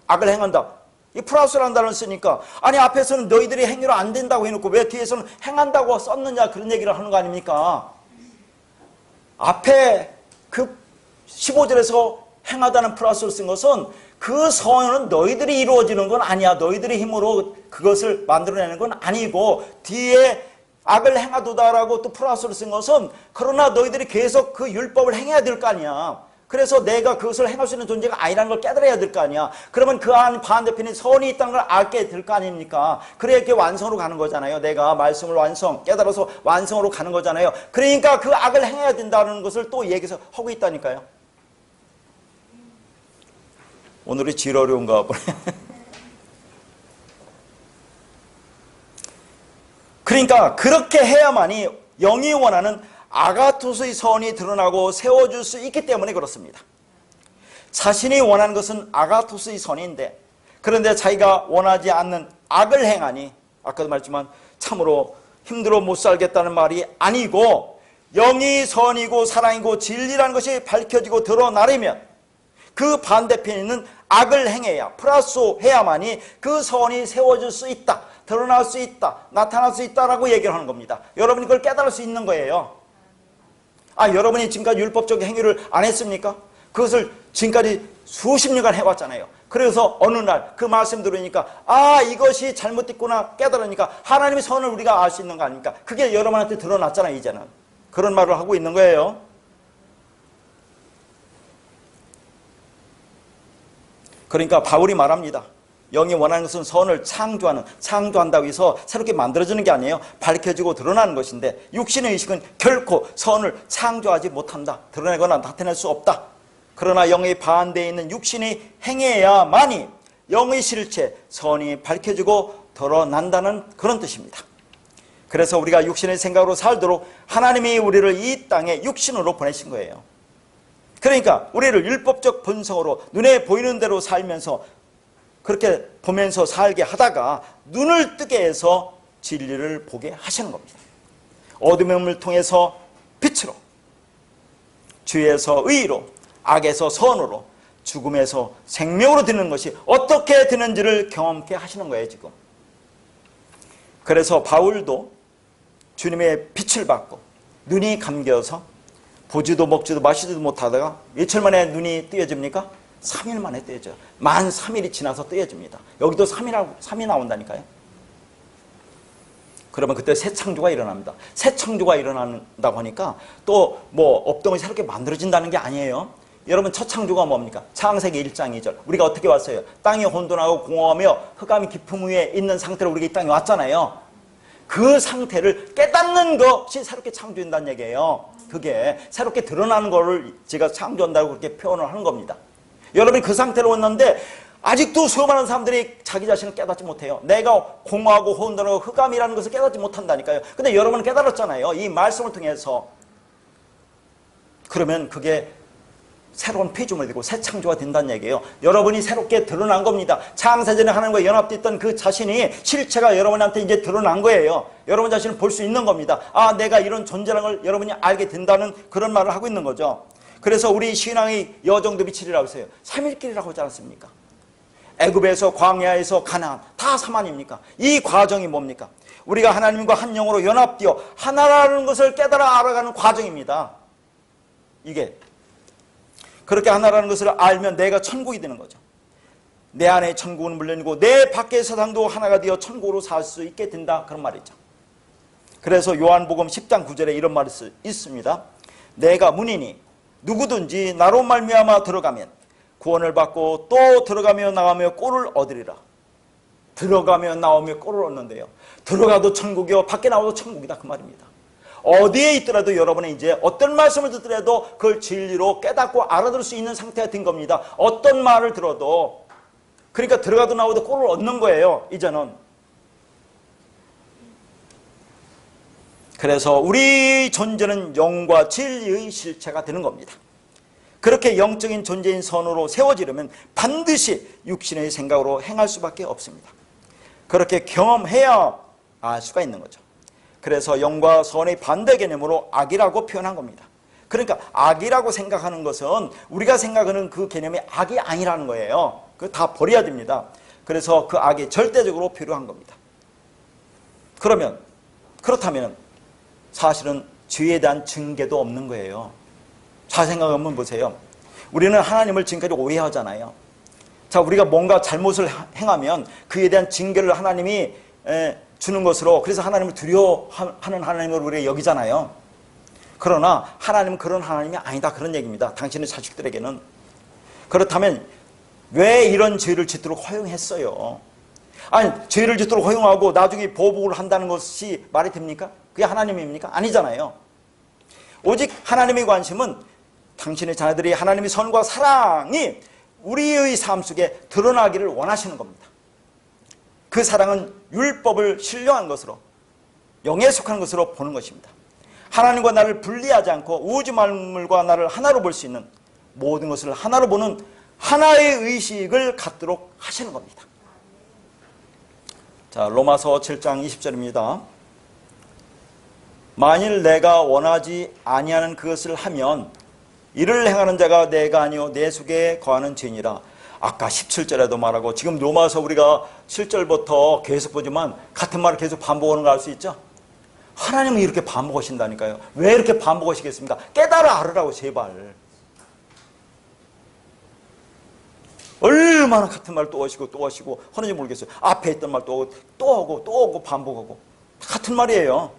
악을 행한다, 이 플러스라는 단어를 쓰니까 아니 앞에서는 너희들이 행위로 안 된다고 해놓고 왜 뒤에서는 행한다고 썼느냐, 그런 얘기를 하는 거 아닙니까? 앞에 그 15절에서 행하다는 플러스를 쓴 것은 그 선은 너희들이 이루어지는 건 아니야. 너희들의 힘으로 그것을 만들어내는 건 아니고, 뒤에 악을 행하도다라고 또 플러스를 쓴 것은 그러나 너희들이 계속 그 율법을 행해야 될 거 아니야. 그래서 내가 그것을 행할 수 있는 존재가 아니라는 걸 깨달아야 될 거 아니야. 그러면 그 안 반대편에 선이 있다는 걸 알게 될 거 아닙니까? 그래야 이렇게 완성으로 가는 거잖아요. 내가 말씀을 깨달아서 완성으로 가는 거잖아요. 그러니까 그 악을 행해야 된다는 것을 또 얘기해서 하고 있다니까요. 오늘이 제일 어려운가 보네. 그러니까 그렇게 해야만이 영이 원하는 아가토스의 선이 드러나고 세워줄 수 있기 때문에 그렇습니다. 자신이 원하는 것은 아가토스의 선인데, 그런데 자기가 원하지 않는 악을 행하니, 아까도 말했지만 참으로 힘들어 못 살겠다는 말이 아니고, 영이 선이고 사랑이고 진리라는 것이 밝혀지고 드러나려면 그 반대편에 있는 악을 행해야, 플러스해야만이 그 선이 세워질 수 있다, 드러날 수 있다, 나타날 수 있다라고 얘기를 하는 겁니다. 여러분이 그걸 깨달을 수 있는 거예요. 여러분이 지금까지 율법적 행위를 안 했습니까? 그것을 지금까지 수십 년간 해왔잖아요. 그래서 어느 날 그 말씀 들으니까 이것이 잘못됐구나 깨달으니까 하나님의 선을 우리가 알 수 있는 거 아닙니까? 그게 여러분한테 드러났잖아요. 이제는 그런 말을 하고 있는 거예요. 그러니까 바울이 말합니다. 영이 원하는 것은 선을 창조한다고 해서 새롭게 만들어지는 게 아니에요. 밝혀지고 드러나는 것인데, 육신의 의식은 결코 선을 창조하지 못한다. 드러내거나 나타낼 수 없다. 그러나 영의 반대에 있는 육신이 행해야만이 영의 실체, 선이 밝혀지고 드러난다는 그런 뜻입니다. 그래서 우리가 육신의 생각으로 살도록 하나님이 우리를 이 땅에 육신으로 보내신 거예요. 그러니까 우리를 율법적 본성으로 눈에 보이는 대로 살면서 그렇게 보면서 살게 하다가 눈을 뜨게 해서 진리를 보게 하시는 겁니다. 어둠의 문을 통해서 빛으로, 죄에서 의로, 악에서 선으로, 죽음에서 생명으로 드는 것이 어떻게 드는지를 경험케 하시는 거예요, 지금. 그래서 바울도 주님의 빛을 받고 눈이 감겨서 보지도 먹지도 마시지도 못하다가 며칠 만에 눈이 뜨여집니까? 3일 만에 뜨여져요. 만 3일이 지나서 뜨여집니다. 여기도 3이 나온다니까요. 그러면 그때 새 창조가 일어납니다. 새 창조가 일어난다고 하니까 또 없던 것이 새롭게 만들어진다는 게 아니에요. 여러분, 첫 창조가 뭡니까? 창세기 1장 2절. 우리가 어떻게 왔어요? 땅이 혼돈하고 공허하며 흑암이 깊음 위에 있는 상태로 우리가 이 땅에 왔잖아요. 그 상태를 깨닫는 것이 새롭게 창조된다는 얘기예요. 그게 새롭게 드러나는 거를 제가 창조한다고 그렇게 표현을 하는 겁니다. 여러분이 그 상태로 왔는데 아직도 수많은 사람들이 자기 자신을 깨닫지 못해요. 내가 공허하고 혼돈하고 흑암이라는 것을 깨닫지 못한다니까요. 근데 여러분은 깨달았잖아요. 이 말씀을 통해서. 그러면 그게 새로운 피조물이 되고 새 창조가 된다는 얘기예요. 여러분이 새롭게 드러난 겁니다. 창세전에 하나님과 연합됐던 그 자신이, 실체가 여러분한테 이제 드러난 거예요. 여러분 자신을 볼 수 있는 겁니다. 내가 이런 존재라는 걸 여러분이 알게 된다는 그런 말을 하고 있는 거죠. 그래서 우리 신앙의 여정도 빛이라고 했어요. 3일길이라고 하지 않았습니까? 애굽에서 광야에서 가나안 다 3 아닙니까? 이 과정이 뭡니까? 우리가 하나님과 한 영으로 연합되어 하나라는 것을 깨달아 알아가는 과정입니다. 이게 그렇게 하나라는 것을 알면 내가 천국이 되는 거죠. 내 안에 천국은 물론이고 내 밖의 세상도 하나가 되어 천국으로 살 수 있게 된다, 그런 말이죠. 그래서 요한복음 10장 9절에 이런 말이 있습니다. 내가 문이니 누구든지 나로 말미암아 들어가면 구원을 받고 또 들어가며 나오며 꼴을 얻으리라. 들어가며 나오며 꼴을 얻는데요, 들어가도 천국이요 밖에 나와도 천국이다, 그 말입니다. 어디에 있더라도 여러분이 이제 어떤 말씀을 듣더라도 그걸 진리로 깨닫고 알아들을 수 있는 상태가 된 겁니다. 어떤 말을 들어도. 그러니까 들어가도 나오도 꼴을 얻는 거예요, 이제는. 그래서 우리 존재는 영과 진리의 실체가 되는 겁니다. 그렇게 영적인 존재인 선으로 세워지려면 반드시 육신의 생각으로 행할 수밖에 없습니다. 그렇게 경험해야 알 수가 있는 거죠. 그래서 영과 선의 반대 개념으로 악이라고 표현한 겁니다. 그러니까 악이라고 생각하는 것은 우리가 생각하는 그 개념이 악이 아니라는 거예요. 그거 다 버려야 됩니다. 그래서 그 악이 절대적으로 필요한 겁니다. 그렇다면 사실은 죄에 대한 징계도 없는 거예요. 잘 생각 한번 보세요. 우리는 하나님을 지금까지 오해하잖아요. 자, 우리가 뭔가 잘못을 행하면 그에 대한 징계를 하나님이 주는 것으로, 그래서 하나님을 두려워하는 하나님을 우리가 여기잖아요. 그러나 하나님은 그런 하나님이 아니다, 그런 얘기입니다. 당신의 자식들에게는. 그렇다면 왜 이런 죄를 짓도록 허용했어요? 아니, 죄를 짓도록 허용하고 나중에 보복을 한다는 것이 말이 됩니까? 그게 하나님입니까? 아니잖아요. 오직 하나님의 관심은 당신의 자녀들이 하나님의 선과 사랑이 우리의 삶 속에 드러나기를 원하시는 겁니다. 그 사랑은 율법을 신령한 것으로, 영에 속하는 것으로 보는 것입니다. 하나님과 나를 분리하지 않고 우주 만물과 나를 하나로 볼 수 있는, 모든 것을 하나로 보는 하나의 의식을 갖도록 하시는 겁니다. 자, 로마서 7장 20절입니다. 만일 내가 원하지 아니하는 그것을 하면 이를 행하는 자가 내가 아니요 내 속에 거하는 죄니라. 아까 17절에도 말하고 지금 로마서 우리가 7절부터 계속 보지만 같은 말을 계속 반복하는 거 알 수 있죠? 하나님은 이렇게 반복하신다니까요. 왜 이렇게 반복하시겠습니까? 깨달아 알으라고, 제발. 얼마나 같은 말 또 하시고 또 하시고 하는지 모르겠어요. 앞에 있던 말 또 하고 또 하고 반복하고 같은 말이에요.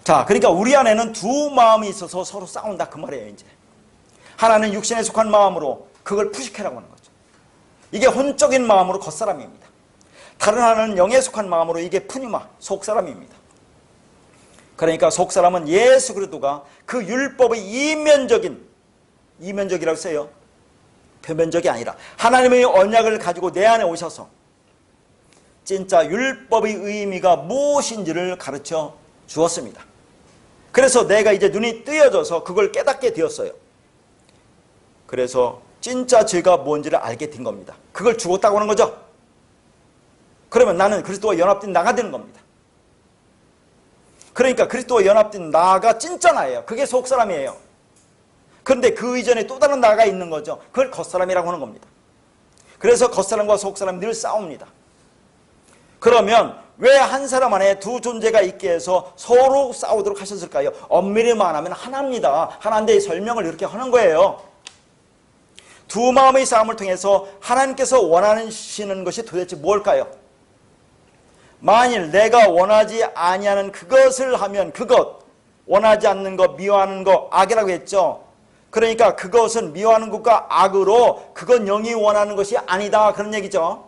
자, 그러니까 우리 안에는 두 마음이 있어서 서로 싸운다, 그 말이에요. 이제 하나는 육신에 속한 마음으로 그걸 푸시케라고 하는 거죠. 이게 혼적인 마음으로 겉사람입니다. 다른 하나는 영에 속한 마음으로 이게 푸니마, 속사람입니다. 그러니까 속사람은 예수 그리스도가 그 율법의 이면적이라고 써요. 표면적이 아니라 하나님의 언약을 가지고 내 안에 오셔서 진짜 율법의 의미가 무엇인지를 가르쳐 주었습니다. 그래서 내가 이제 눈이 뜨여져서 그걸 깨닫게 되었어요. 그래서 진짜 죄가 뭔지를 알게 된 겁니다. 그걸 죽었다고 하는 거죠. 그러면 나는 그리스도와 연합된 나가 되는 겁니다. 그러니까 그리스도와 연합된 나가 진짜 나예요. 그게 속사람이에요. 그런데 그 이전에 또 다른 나가 있는 거죠. 그걸 겉사람이라고 하는 겁니다. 그래서 겉사람과 속사람이 늘 싸웁니다. 그러면 왜 한 사람 안에 두 존재가 있게 해서 서로 싸우도록 하셨을까요? 엄밀히 말하면 하나입니다. 하나인데 설명을 이렇게 하는 거예요. 두 마음의 싸움을 통해서 하나님께서 원하시는 것이 도대체 뭘까요? 만일 내가 원하지 아니하는 그것을 하면 그것, 원하지 않는 것, 미워하는 것, 악이라고 했죠. 그러니까 그것은 미워하는 것과 악으로 그건 영이 원하는 것이 아니다, 그런 얘기죠.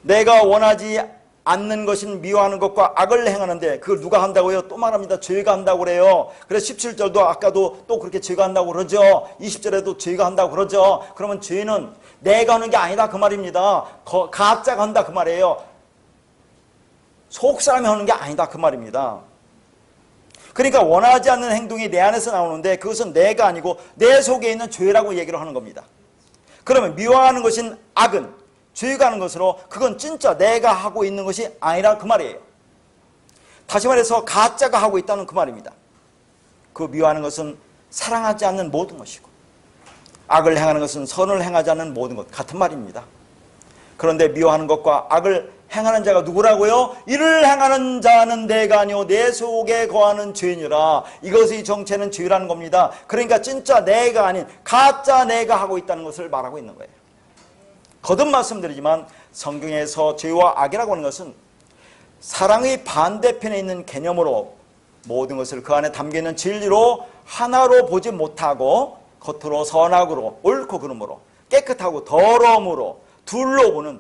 내가 원하지 않는 것은 미워하는 것과 악을 행하는데 그걸 누가 한다고요? 또 말합니다. 죄가 한다고 그래요. 그래서 17절도 아까도 또 그렇게 죄가 한다고 그러죠. 20절에도 죄가 한다고 그러죠. 그러면 죄는 내가 하는 게 아니다, 그 말입니다. 가짜가 한다, 그 말이에요. 속사람이 하는 게 아니다, 그 말입니다. 그러니까 원하지 않는 행동이 내 안에서 나오는데 그것은 내가 아니고 내 속에 있는 죄라고 얘기를 하는 겁니다. 그러면 미워하는 것인 악은 죄가 하는 것으로 그건 진짜 내가 하고 있는 것이 아니라 그 말이에요. 다시 말해서 가짜가 하고 있다는 그 말입니다. 그 미워하는 것은 사랑하지 않는 모든 것이고 악을 행하는 것은 선을 행하지 않는 모든 것, 같은 말입니다. 그런데 미워하는 것과 악을 행하는 자가 누구라고요? 이를 행하는 자는 내가 아니오 내 속에 거하는 죄니라. 이것의 정체는 죄라는 겁니다. 그러니까 진짜 내가 아닌 가짜 내가 하고 있다는 것을 말하고 있는 거예요. 거듭 말씀드리지만 성경에서 죄와 악이라고 하는 것은 사랑의 반대편에 있는 개념으로 모든 것을 그 안에 담겨있는 진리로 하나로 보지 못하고 겉으로 선악으로 옳고 그름으로 깨끗하고 더러움으로 둘로 보는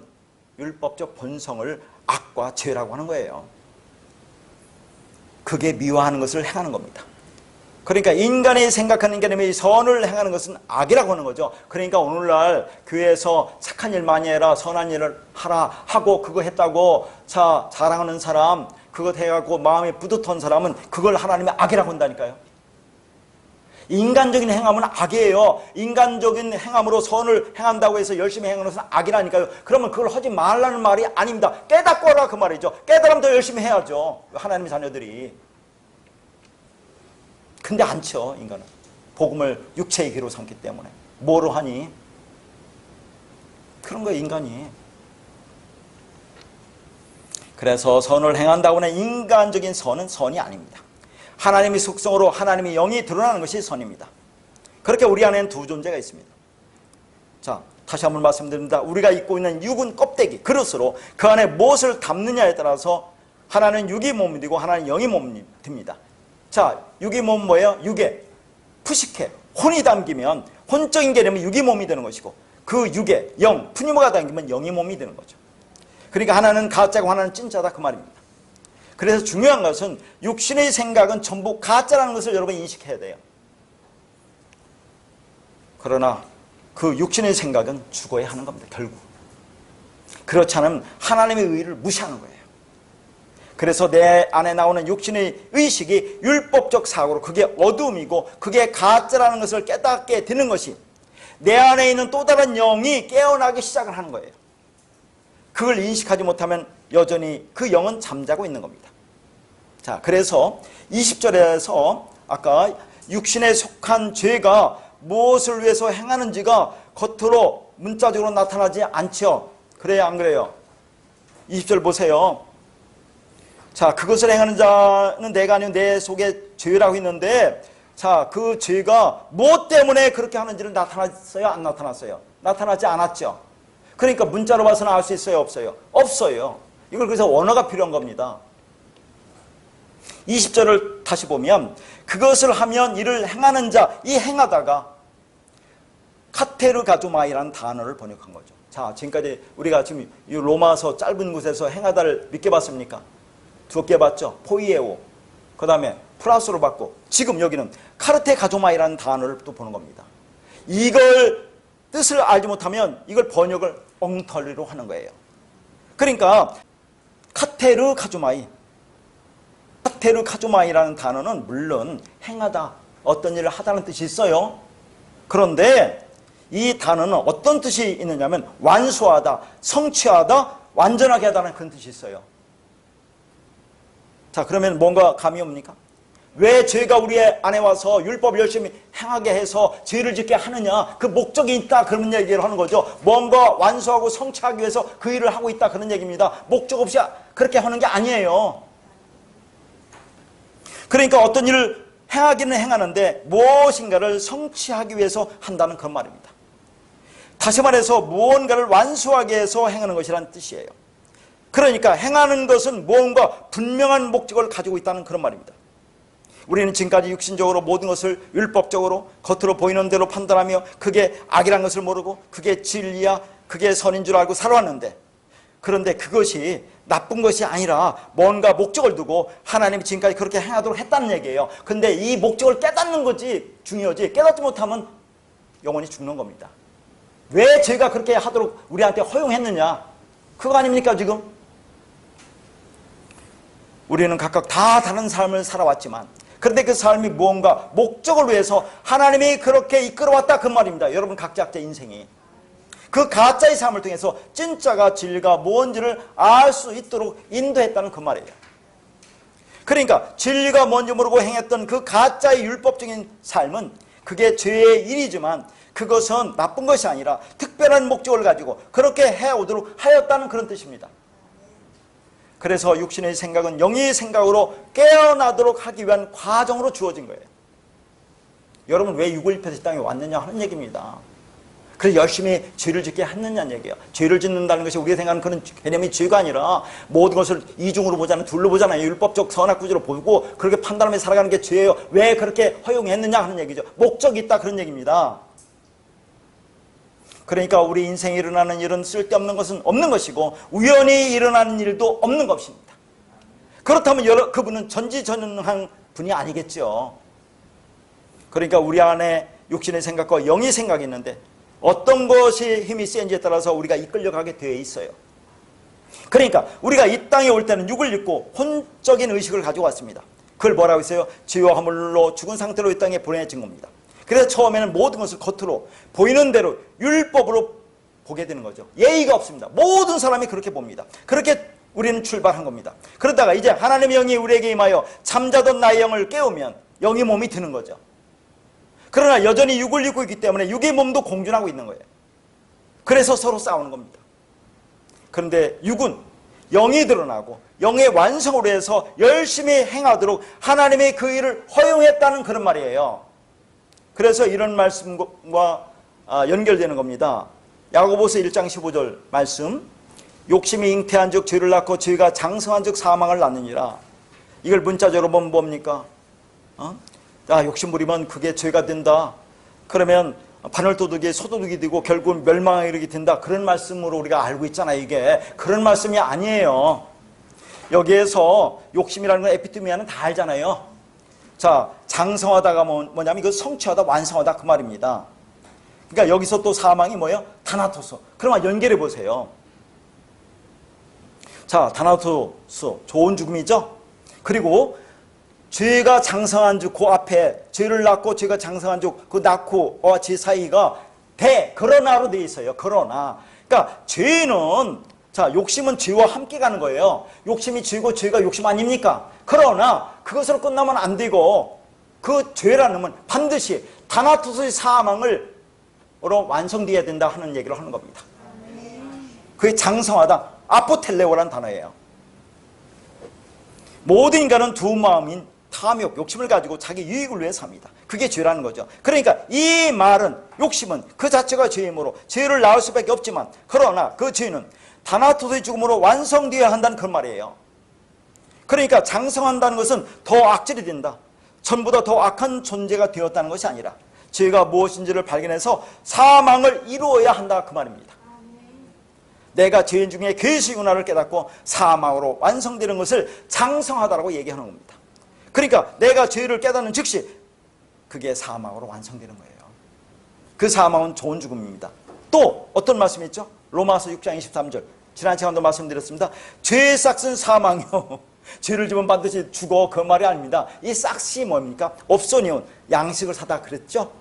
율법적 본성을 악과 죄라고 하는 거예요. 그게 미워하는 것을 행하는 겁니다. 그러니까 인간이 생각하는 개념이 선을 행하는 것은 악이라고 하는 거죠. 그러니까 오늘날 교회에서 착한 일 많이 해라, 선한 일을 하라 하고 그거 했다고 자 자랑하는 사람, 그것 해갖고 마음이 뿌듯한 사람은 그걸 하나님의 악이라고 한다니까요. 인간적인 행함은 악이에요. 인간적인 행함으로 선을 행한다고 해서 열심히 행하는 것은 악이라니까요. 그러면 그걸 하지 말라는 말이 아닙니다. 깨닫고 하라 그 말이죠. 깨달으면 더 열심히 해야죠. 하나님의 자녀들이. 근데 않죠. 인간은 복음을 육체의 기로 삼기 때문에 뭐로 하니? 그런 거예요. 인간이. 그래서 선을 행한다고 하는 인간적인 선은 선이 아닙니다. 하나님의 속성으로 하나님의 영이 드러나는 것이 선입니다. 그렇게 우리 안에는 두 존재가 있습니다. 자, 다시 한번 말씀드립니다. 우리가 입고 있는 육은 껍데기, 그릇으로 그 안에 무엇을 담느냐에 따라서 하나는 육이 몸이 되고 하나는 영이 몸이 됩니다. 자, 육이 몸은 뭐예요? 육에 푸식해 혼이 담기면 혼적인 개념이 육이 몸이 되는 것이고 그 육에 영, 푸니모가 담기면 영이 몸이 되는 거죠. 그러니까 하나는 가짜고 하나는 진짜다 그 말입니다. 그래서 중요한 것은 육신의 생각은 전부 가짜라는 것을 여러분 인식해야 돼요. 그러나 그 육신의 생각은 죽어야 하는 겁니다. 결국. 그렇지 않으면 하나님의 의를 무시하는 거예요. 그래서 내 안에 나오는 육신의 의식이 율법적 사고로 그게 어둠이고 그게 가짜라는 것을 깨닫게 되는 것이 내 안에 있는 또 다른 영이 깨어나기 시작을 하는 거예요. 그걸 인식하지 못하면 여전히 그 영은 잠자고 있는 겁니다. 자, 그래서 20절에서 아까 육신에 속한 죄가 무엇을 위해서 행하는지가 겉으로 문자적으로 나타나지 않죠. 그래요, 안 그래요? 20절 보세요. 자, 그것을 행하는 자는 내가 아니요 내 속에 죄라고 했는데 자, 그 죄가 무엇 때문에 그렇게 하는지를 나타났어요? 안 나타났어요? 나타나지 않았죠. 그러니까 문자로 봐서는 알 수 있어요? 없어요? 없어요. 이걸 그래서 원어가 필요한 겁니다. 20절을 다시 보면 그것을 하면 이를 행하는 자, 이 행하다가 카테르가조마이라는 단어를 번역한 거죠. 자, 지금까지 우리가 지금 이 로마서 짧은 곳에서 행하다를 몇 개 봤습니까? 2개 봤죠. 포이에오, 그 다음에 플러스로 봤고 지금 여기는 카르테가조마이라는 단어를 또 보는 겁니다. 이걸 뜻을 알지 못하면 이걸 번역을 엉터리로 하는 거예요. 그러니까 카테르가조마이라는 단어는 물론 행하다, 어떤 일을 하다는 뜻이 있어요. 그런데 이 단어는 어떤 뜻이 있느냐면 완수하다, 성취하다, 완전하게 하다는 그런 뜻이 있어요. 자, 그러면 뭔가 감이 옵니까? 왜 죄가 우리 안에 와서 율법을 열심히 행하게 해서 죄를 짓게 하느냐? 그 목적이 있다 그런 얘기를 하는 거죠. 뭔가 완수하고 성취하기 위해서 그 일을 하고 있다 그런 얘기입니다. 목적 없이 그렇게 하는 게 아니에요. 그러니까 어떤 일을 행하기는 행하는데 무엇인가를 성취하기 위해서 한다는 그런 말입니다. 다시 말해서 무언가를 완수하기 위해서 행하는 것이라는 뜻이에요. 그러니까 행하는 것은 무언가 분명한 목적을 가지고 있다는 그런 말입니다. 우리는 지금까지 육신적으로 모든 것을 율법적으로 겉으로 보이는 대로 판단하며 그게 악이라는 것을 모르고 그게 진리야, 그게 선인 줄 알고 살아왔는데 그런데 그것이 나쁜 것이 아니라 뭔가 목적을 두고 하나님이 지금까지 그렇게 행하도록 했다는 얘기예요. 근데 이 목적을 깨닫는 것이 중요하지 깨닫지 못하면 영원히 죽는 겁니다. 왜 죄가 그렇게 하도록 우리한테 허용했느냐? 그거 아닙니까 지금? 우리는 각각 다 다른 삶을 살아왔지만 그런데 그 삶이 무언가 목적을 위해서 하나님이 그렇게 이끌어왔다 그 말입니다. 여러분 각자의 인생이 그 가짜의 삶을 통해서 진짜가 진리가 뭔지를 알 수 있도록 인도했다는 그 말이에요. 그러니까 진리가 뭔지 모르고 행했던 그 가짜의 율법적인 삶은 그게 죄의 일이지만 그것은 나쁜 것이 아니라 특별한 목적을 가지고 그렇게 해오도록 하였다는 그런 뜻입니다. 그래서 육신의 생각은 영의 생각으로 깨어나도록 하기 위한 과정으로 주어진 거예요. 여러분 왜 6.18 땅에 왔느냐 하는 얘기입니다. 그래서 열심히 죄를 짓게 했느냐는 얘기예요. 죄를 짓는다는 것이 우리가 생각하는 그런 개념이 죄가 아니라 모든 것을 이중으로 보잖아요. 둘로 보잖아요. 율법적 선악구조로 보고 그렇게 판단하며 살아가는 게 죄예요. 왜 그렇게 허용했느냐 하는 얘기죠. 목적이 있다 그런 얘기입니다. 그러니까 우리 인생에 일어나는 일은 쓸데없는 것은 없는 것이고 우연히 일어나는 일도 없는 것입니다. 그렇다면 그분은 전지전능한 분이 아니겠죠. 그러니까 우리 안에 육신의 생각과 영의 생각이 있는데 어떤 것이 힘이 센지에 따라서 우리가 이끌려가게 되어 있어요. 그러니까 우리가 이 땅에 올 때는 육을 입고 혼적인 의식을 가지고 왔습니다. 그걸 뭐라고 했어요? 죄와 허물로 죽은 상태로 이 땅에 보내진 겁니다. 그래서 처음에는 모든 것을 겉으로 보이는 대로 율법으로 보게 되는 거죠. 예의가 없습니다. 모든 사람이 그렇게 봅니다. 그렇게 우리는 출발한 겁니다. 그러다가 이제 하나님의 영이 우리에게 임하여 잠자던 나의 영을 깨우면 영의 몸이 드는 거죠. 그러나 여전히 육을 입고 있기 때문에 육의 몸도 공존하고 있는 거예요. 그래서 서로 싸우는 겁니다. 그런데 육은 영이 드러나고 영의 완성으로 해서 열심히 행하도록 하나님의 그 일을 허용했다는 그런 말이에요. 그래서 이런 말씀과 연결되는 겁니다. 야고보서 1장 15절 말씀, 욕심이 잉태한 즉 죄를 낳고 죄가 장성한 즉 사망을 낳느니라. 이걸 문자적으로 보면 뭡니까? 욕심 부리면 그게 죄가 된다. 그러면 바늘도둑이 소도둑이 되고 결국 멸망에 이르게 된다. 그런 말씀으로 우리가 알고 있잖아요. 이게 그런 말씀이 아니에요. 여기에서 욕심이라는 건 에피토미아는 다 알잖아요. 자, 장성하다가 뭐냐면 이거 성취하다, 완성하다 그 말입니다. 그러니까 여기서 또 사망이 뭐예요? 다나토스. 그러면 연결해 보세요. 자, 다나토스 좋은 죽음이죠. 그리고 죄가 장성한 즉 그 앞에 죄를 낳고 죄가 장성한 즉 그 낳고와 죄 사이가 그러나로 되어 있어요. 그러나. 그러니까 죄는, 자, 욕심은 죄와 함께 가는 거예요. 욕심이 죄고 죄가 욕심 아닙니까? 그러나 그것으로 끝나면 안 되고 그 죄라는 건 반드시 다나토스의 사망으로 완성되어야 된다 하는 얘기를 하는 겁니다. 그게 장성하다, 아포텔레오라는 단어예요. 모든 인간은 두 마음인 탐욕, 욕심을 가지고 자기 유익을 위해 삽니다. 그게 죄라는 거죠. 그러니까 이 말은, 욕심은 그 자체가 죄이므로 죄를 낳을 수밖에 없지만, 그러나 그 죄는 다나토스의 죽음으로 완성되어야 한다는 그런 말이에요. 그러니까 장성한다는 것은 더 악질이 된다, 전보다 더 악한 존재가 되었다는 것이 아니라 죄가 무엇인지를 발견해서 사망을 이루어야 한다 그 말입니다. 내가 죄인 중에 괴수구나를 깨닫고 사망으로 완성되는 것을 장성하다라고 얘기하는 겁니다. 그러니까 내가 죄를 깨닫는 즉시 그게 사망으로 완성되는 거예요. 그 사망은 좋은 죽음입니다. 또 어떤 말씀이 있죠? 로마서 6장 23절. 지난 시간도 말씀드렸습니다. 죄의 싹은 사망이요. 죄를 지면 반드시 죽어, 그 말이 아닙니다. 이 싹이 뭡니까? 옵소니온, 양식을 사다 그랬죠?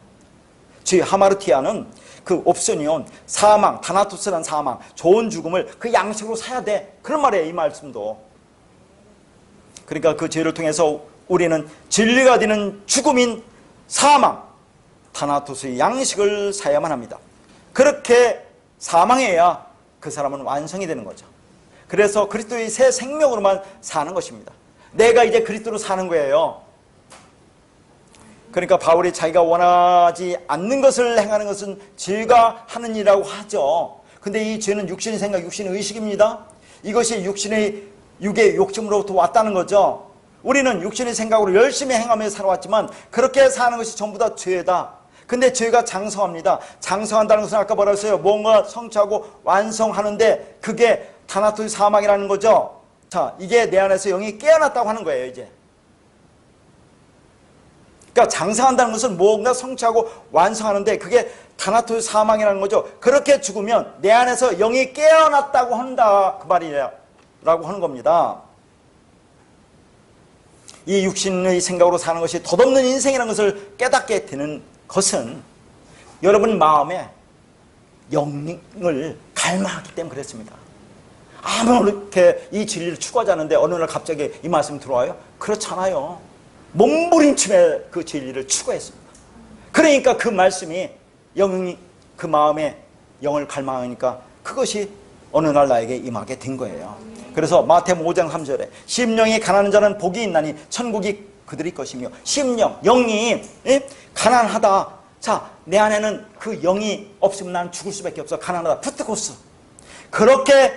죄 하마르티아는 그 옵소니온, 사망, 다나토스란 사망, 좋은 죽음을 그 양식으로 사야 돼. 그런 말이에요, 이 말씀도. 그러니까 그 죄를 통해서 우리는 진리가 되는 죽음인 사망, 다나토스의 양식을 사야만 합니다. 그렇게 사망해야 그 사람은 완성이 되는 거죠. 그래서 그리스도의 새 생명으로만 사는 것입니다. 내가 이제 그리스도로 사는 거예요. 그러니까 바울이 자기가 원하지 않는 것을 행하는 것은 죄가 하는 일이라고 하죠. 근데 이 죄는 육신의 생각, 육신의 의식입니다. 이것이 육의 욕심으로부터 왔다는 거죠. 우리는 육신의 생각으로 열심히 행하며 살아왔지만 그렇게 사는 것이 전부 다 죄다. 근데 죄가 장성합니다. 장성한다는 것은 아까 뭐라고 했어요? 뭔가 성취하고 완성하는데 그게 다나토스 사망이라는 거죠. 자, 이게 내 안에서 영이 깨어났다고 하는 거예요, 이제. 그러니까 장성한다는 것은 뭔가 성취하고 완성하는데 그게 다나토스 사망이라는 거죠. 그렇게 죽으면 내 안에서 영이 깨어났다고 한다, 그 말이라고 하는 겁니다. 이 육신의 생각으로 사는 것이 덧없는 인생이라는 것을 깨닫게 되는 것은 여러분 마음에 영을 갈망하기 때문에 그랬습니다. 아무렇게 이 진리를 추구하지 않는데 어느 날 갑자기 이 말씀이 들어와요? 그렇잖아요. 몸부림침에 그 진리를 추구했습니다. 그러니까 그 말씀이 영이 그 마음에 영을 갈망하니까 그것이 어느 날 나에게 임하게 된 거예요. 그래서 마태복음 5장 3절에 심령이 가난한 자는 복이 있나니 천국이 그들의 것이며, 심령, 영이 가난하다. 자, 내 안에는 그 영이 없으면 나는 죽을 수밖에 없어. 가난하다. 푸트코스. 그렇게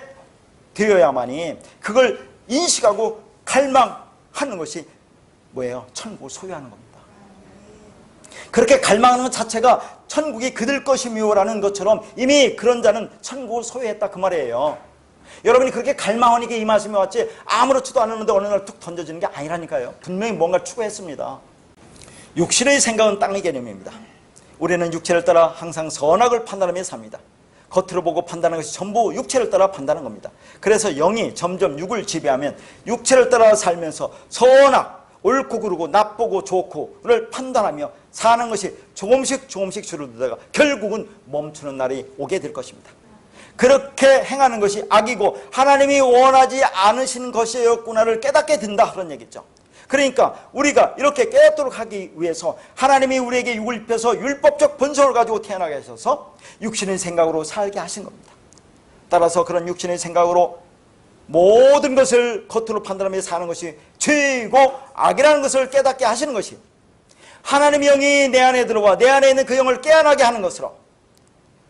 되어야만이 그걸 인식하고 갈망하는 것이 뭐예요? 천국을 소유하는 겁니다. 그렇게 갈망하는 것 자체가 천국이 그들 것이며라는 것처럼 이미 그런 자는 천국을 소유했다 그 말이에요. 여러분이 그렇게 갈망하니까 이 말씀이 왔지 아무렇지도 않았는데 어느 날 툭 던져지는 게 아니라니까요. 분명히 뭔가를 추구했습니다. 육신의 생각은 땅의 개념입니다. 우리는 육체를 따라 항상 선악을 판단하며 삽니다. 겉으로 보고 판단하는 것이 전부 육체를 따라 판단하는 겁니다. 그래서 영이 점점 육을 지배하면 육체를 따라 살면서 선악, 옳고 그르고 나쁘고 좋고를 판단하며 사는 것이 조금씩 줄어들다가 결국은 멈추는 날이 오게 될 것입니다. 그렇게 행하는 것이 악이고 하나님이 원하지 않으시는 것이었구나를 깨닫게 된다, 그런 얘기죠. 그러니까 우리가 이렇게 깨닫도록 하기 위해서 하나님이 우리에게 육을 입혀서 율법적 본성을 가지고 태어나게 하셔서 육신의 생각으로 살게 하신 겁니다. 따라서 그런 육신의 생각으로 모든 것을 겉으로 판단하며 사는 것이 죄이고 악이라는 것을 깨닫게 하시는 것이, 하나님의 영이 내 안에 들어와 내 안에 있는 그 영을 깨어나게 하는 것으로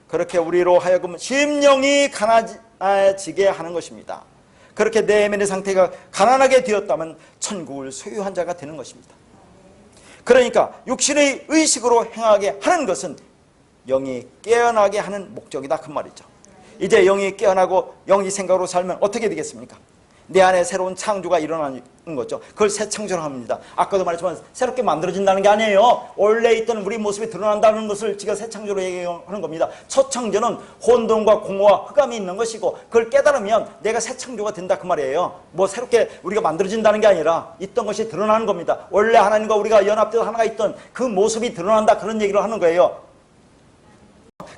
그렇게 우리로 하여금 심령이 가난해지게 하는 것입니다. 그렇게 내면의 상태가 가난하게 되었다면 천국을 소유한 자가 되는 것입니다. 그러니까 육신의 의식으로 행하게 하는 것은 영이 깨어나게 하는 목적이다, 그 말이죠. 이제 영이 깨어나고 영이 생각으로 살면 어떻게 되겠습니까? 내 안에 새로운 창조가 일어나는 거죠. 그걸 새 창조를 합니다. 아까도 말했지만 새롭게 만들어진다는 게 아니에요. 원래 있던 우리 모습이 드러난다는 것을 지가 새 창조로 얘기하는 겁니다. 첫 창조는 혼돈과 공허와 흑암이 있는 것이고 그걸 깨달으면 내가 새 창조가 된다, 그 말이에요. 뭐 새롭게 우리가 만들어진다는 게 아니라 있던 것이 드러나는 겁니다. 원래 하나님과 우리가 연합되어 하나가 있던 그 모습이 드러난다, 그런 얘기를 하는 거예요.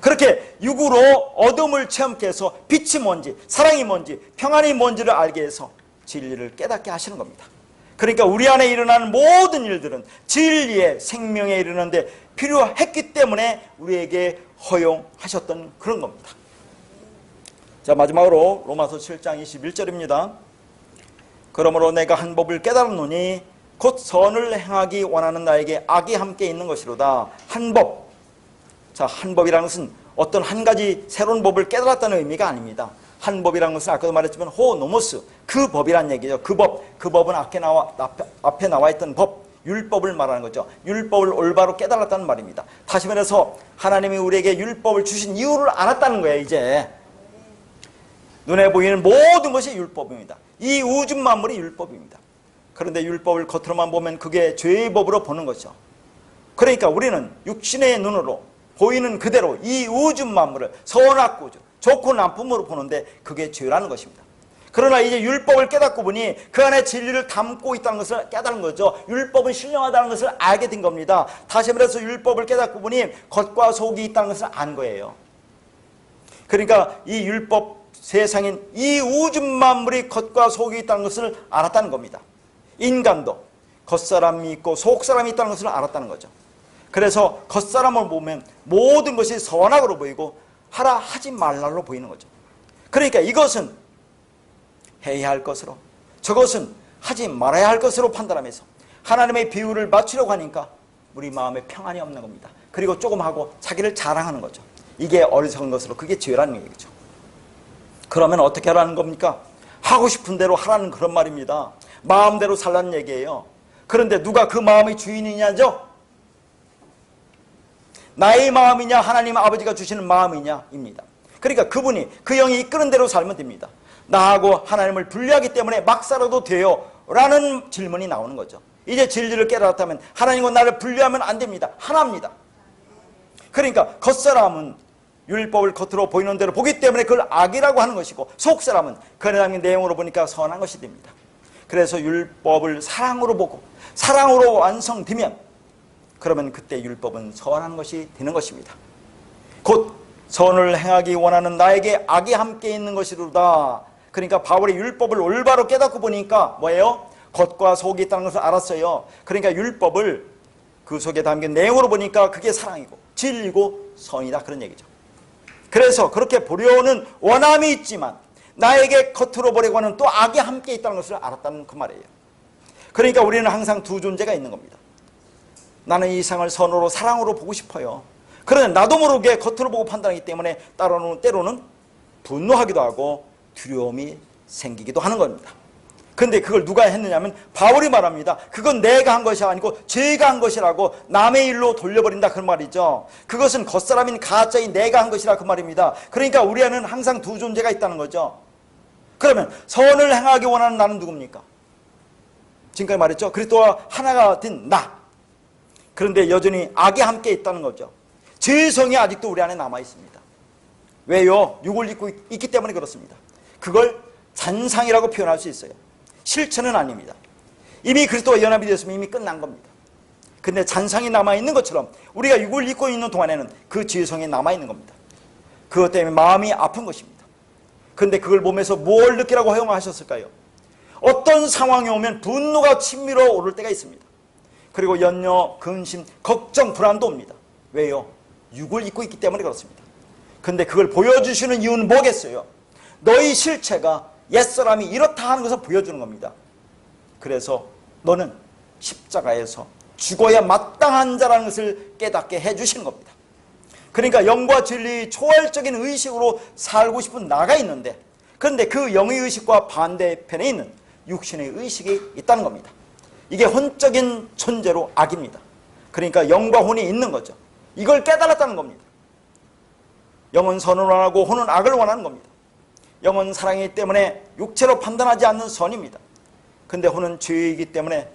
그렇게 육으로 어둠을 체험케 해서 빛이 뭔지, 사랑이 뭔지, 평안이 뭔지를 알게 해서 진리를 깨닫게 하시는 겁니다. 그러니까 우리 안에 일어나는 모든 일들은 진리의 생명에 이르는데 필요했기 때문에 우리에게 허용하셨던 그런 겁니다. 자, 마지막으로 로마서 7장 21절입니다. 그러므로 내가 한 법을 깨달았노니 곧 선을 행하기 원하는 나에게 악이 함께 있는 것이로다. 한 법. 자, 한 법이라는 것은 어떤 한 가지 새로운 법을 깨달았다는 의미가 아닙니다. 한 법이라는 것은 아까도 말했지만 호노모스, 그 법이란 얘기죠. 그 법은 앞에 나와 있던 법, 율법을 말하는 거죠. 율법을 올바로 깨달았다는 말입니다. 다시 말해서 하나님이 우리에게 율법을 주신 이유를 알았다는 거예요. 이제 눈에 보이는 모든 것이 율법입니다. 이 우주 만물이 율법입니다. 그런데 율법을 겉으로만 보면 그게 죄의 법으로 보는 거죠. 그러니까 우리는 육신의 눈으로 보이는 그대로 이 우주 만물을 선악구조, 좋고 나쁨으로 보는데 그게 죄라는 것입니다. 그러나 이제 율법을 깨닫고 보니 그 안에 진리를 담고 있다는 것을 깨달은 거죠. 율법은 신령하다는 것을 알게 된 겁니다. 다시 말해서 율법을 깨닫고 보니 겉과 속이 있다는 것을 안 거예요. 그러니까 이 율법 세상인 이 우주 만물이 겉과 속이 있다는 것을 알았다는 겁니다. 인간도 겉사람이 있고 속사람이 있다는 것을 알았다는 거죠. 그래서 겉사람을 보면 모든 것이 선악으로 보이고 하라 하지 말라로 보이는 거죠. 그러니까 이것은 해야 할 것으로, 저것은 하지 말아야 할 것으로 판단하면서 하나님의 비율을 맞추려고 하니까 우리 마음에 평안이 없는 겁니다. 그리고 조금 하고 자기를 자랑하는 거죠. 이게 어리석은 것으로, 그게 죄라는 얘기죠. 그러면 어떻게 하라는 겁니까? 하고 싶은 대로 하라는 그런 말입니다. 마음대로 살라는 얘기예요. 그런데 누가 그 마음의 주인이냐죠? 나의 마음이냐 하나님 아버지가 주시는 마음이냐 입니다. 그러니까 그분이, 그 영이 이끄는 대로 살면 됩니다. 나하고 하나님을 분리하기 때문에 막 살아도 돼요? 라는 질문이 나오는 거죠. 이제 진리를 깨달았다면 하나님과 나를 분리하면 안 됩니다. 하나입니다. 그러니까 겉사람은 율법을 겉으로 보이는 대로 보기 때문에 그걸 악이라고 하는 것이고, 속사람은 그 내용으로 보니까 선한 것이 됩니다. 그래서 율법을 사랑으로 보고 사랑으로 완성되면 그러면 그때 율법은 선한 것이 되는 것입니다. 곧 선을 행하기 원하는 나에게 악이 함께 있는 것이로다. 그러니까 바울이 율법을 올바로 깨닫고 보니까 뭐예요? 겉과 속이 있다는 것을 알았어요. 그러니까 율법을 그 속에 담긴 내용으로 보니까 그게 사랑이고 진리고 선이다, 그런 얘기죠. 그래서 그렇게 보려는 원함이 있지만 나에게 겉으로 보려고 하는 또 악이 함께 있다는 것을 알았다는 그 말이에요. 그러니까 우리는 항상 두 존재가 있는 겁니다. 나는 이 세상을 선으로 사랑으로 보고 싶어요. 그런데 나도 모르게 겉으로 보고 판단하기 때문에 때로는 분노하기도 하고 두려움이 생기기도 하는 겁니다. 근데 그걸 누가 했느냐면 바울이 말합니다. 그건 내가 한 것이 아니고 죄가 한 것이라고 남의 일로 돌려버린다, 그 말이죠. 그것은 겉사람인 가짜인 내가 한 것이라, 그 말입니다. 그러니까 우리 안에는 항상 두 존재가 있다는 거죠. 그러면 선을 행하기 원하는 나는 누굽니까? 지금까지 말했죠. 그리스도와 하나가 된 나. 그런데 여전히 악이 함께 있다는 거죠. 죄성이 아직도 우리 안에 남아 있습니다. 왜요? 육을 입고 있기 때문에 그렇습니다. 그걸 잔상이라고 표현할 수 있어요. 실체는 아닙니다. 이미 그리스도와 연합이 되었으면 이미 끝난 겁니다. 근데 잔상이 남아있는 것처럼 우리가 육을 입고 있는 동안에는 그 죄성이 남아있는 겁니다. 그것 때문에 마음이 아픈 것입니다. 근데 그걸 보면서 뭘 느끼라고 허용하셨을까요? 어떤 상황이 오면 분노가 치밀어 오를 때가 있습니다. 그리고 염려, 근심, 걱정, 불안도 옵니다. 왜요? 육을 입고 있기 때문에 그렇습니다. 근데 그걸 보여주시는 이유는 뭐겠어요? 너희 실체가 옛사람이 이렇다 하는 것을 보여주는 겁니다. 그래서 너는 십자가에서 죽어야 마땅한 자라는 것을 깨닫게 해주시는 겁니다. 그러니까 영과 진리의 초월적인 의식으로 살고 싶은 나가 있는데, 그런데 그 영의 의식과 반대편에 있는 육신의 의식이 있다는 겁니다. 이게 혼적인 존재로 악입니다. 그러니까 영과 혼이 있는 거죠. 이걸 깨달았다는 겁니다. 영은 선을 원하고 혼은 악을 원하는 겁니다. 영은 사랑이기 때문에 육체로 판단하지 않는 선입니다. 근데 혼은 죄이기 때문에,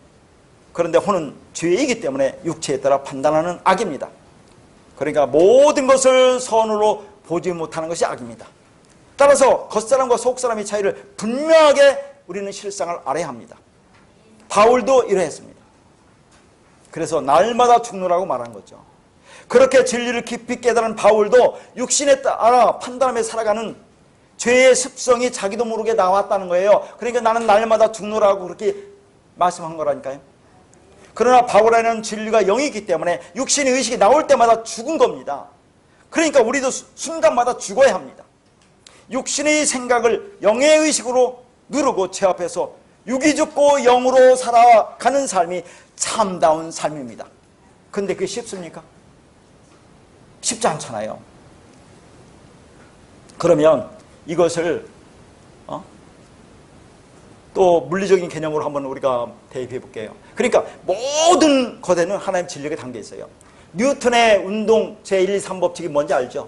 그런데 혼은 죄이기 때문에 육체에 따라 판단하는 악입니다. 그러니까 모든 것을 선으로 보지 못하는 것이 악입니다. 따라서 겉사람과 속사람의 차이를 분명하게 우리는 실상을 알아야 합니다. 바울도 이러했습니다. 그래서 날마다 죽노라고 말한 거죠. 그렇게 진리를 깊이 깨달은 바울도 육신에 따라 판단하며 살아가는 죄의 습성이 자기도 모르게 나왔다는 거예요. 그러니까 나는 날마다 죽노라고 그렇게 말씀한 거라니까요. 그러나 바울 안에는 진리가 영이 있기 때문에 육신의 의식이 나올 때마다 죽은 겁니다. 그러니까 우리도 순간마다 죽어야 합니다. 육신의 생각을 영의 의식으로 누르고 제 앞에서 육이 죽고 영으로 살아가는 삶이 참다운 삶입니다. 근데 그게 쉽습니까? 쉽지 않잖아요. 그러면 이것을 또 물리적인 개념으로 한번 우리가 대입해 볼게요. 그러니까 모든 것에는 하나님의 진리가 담겨 있어요. 뉴턴의 운동 제1, 2, 3법칙이 뭔지 알죠?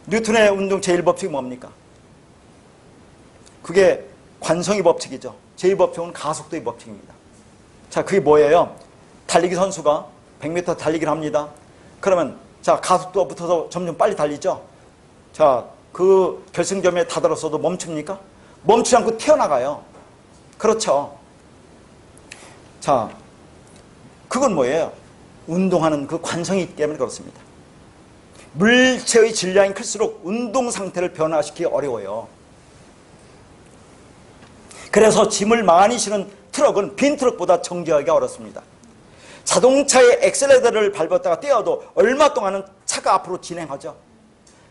뉴턴의 운동 제1법칙이 뭡니까? 그게 관성의 법칙이죠. 제2법칙은 가속도의 법칙입니다. 자, 그게 뭐예요? 달리기 선수가 100m 달리기를 합니다. 그러면 자, 가속도가 붙어서 점점 빨리 달리죠. 자, 그 결승점에 다다랐어도 멈춥니까? 멈추지 않고 튀어나가요. 그렇죠. 자, 그건 뭐예요? 운동하는 그 관성이 있기 때문에 그렇습니다. 물체의 질량이 클수록 운동 상태를 변화시키기 어려워요. 그래서 짐을 많이 실은 트럭은 빈 트럭보다 정지하기가 어렵습니다. 자동차의 엑셀레이터를 밟았다가 떼어도 얼마 동안은 차가 앞으로 진행하죠.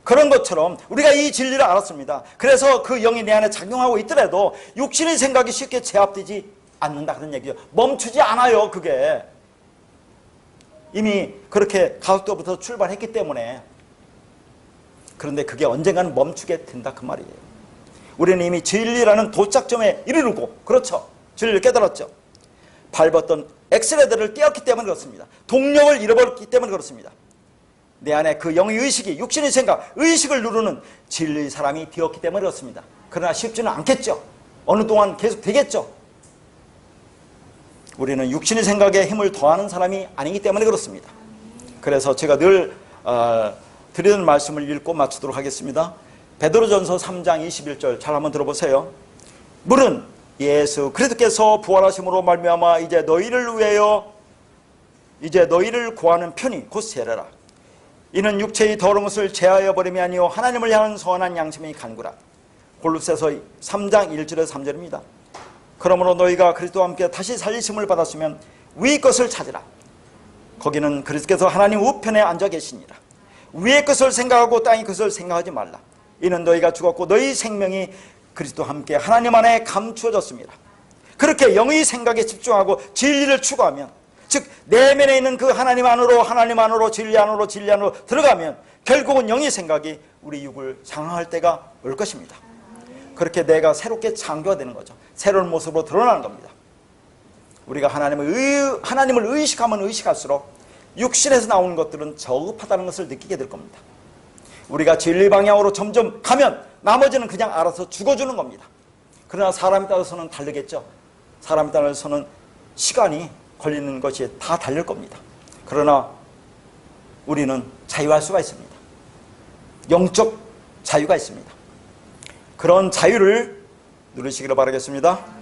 그런 것처럼 우리가 이 진리를 알았습니다. 그래서 그 영이 내 안에 작용하고 있더라도 육신의 생각이 쉽게 제압되지 않는다 그런 얘기죠. 멈추지 않아요. 그게 이미 그렇게 가속도부터 출발했기 때문에. 그런데 그게 언젠가는 멈추게 된다 그 말이에요. 우리는 이미 진리라는 도착점에 이르르고, 그렇죠, 진리를 깨달았죠. 밟았던 엑셀레이터를 떼었기 때문에 그렇습니다. 동력을 잃어버렸기 때문에 그렇습니다. 내 안에 그 영의 의식이, 육신의 생각, 의식을 누르는 진리의 사람이 되었기 때문에 그렇습니다. 그러나 쉽지는 않겠죠. 어느 동안 계속 되겠죠. 우리는 육신의 생각에 힘을 더하는 사람이 아니기 때문에 그렇습니다. 그래서 제가 늘 드리는 말씀을 읽고 마치도록 하겠습니다. 베드로전서 3장 21절 잘 한번 들어보세요. 물은 예수 그리스도께서 부활하심으로 말미암아 이제 너희를 위하여 이제 너희를 구하는 편이 곧 세례라. 이는 육체의 더러운 것을 제하여 버림이 아니요 하나님을 향한 선한 양심이 간구라. 골로새서 3장 1절에서 3절입니다. 그러므로 너희가 그리스도와 함께 다시 살리심을 받았으면 위의 것을 찾으라. 거기는 그리스도께서 하나님 우편에 앉아 계시니라. 위의 것을 생각하고 땅의 것을 생각하지 말라. 이는 너희가 죽었고 너희 생명이 그리스도와 함께 하나님 안에 감추어졌습니다. 그렇게 영의 생각에 집중하고 진리를 추구하면, 즉 내면에 있는 그 하나님 안으로 진리 안으로 들어가면 결국은 영의 생각이 우리 육을 장악할 때가 올 것입니다. 그렇게 내가 새롭게 창조가 되는 거죠. 새로운 모습으로 드러나는 겁니다. 우리가 하나님을 의식하면 의식할수록 육신에서 나오는 것들은 저급하다는 것을 느끼게 될 겁니다. 우리가 진리 방향으로 점점 가면 나머지는 그냥 알아서 죽어주는 겁니다. 그러나 사람에 따라서는 다르겠죠. 사람에 따라서는 시간이 걸리는 것이 다 다를 겁니다. 그러나 우리는 자유할 수가 있습니다. 영적 자유가 있습니다. 그런 자유를 누리시기를 바라겠습니다.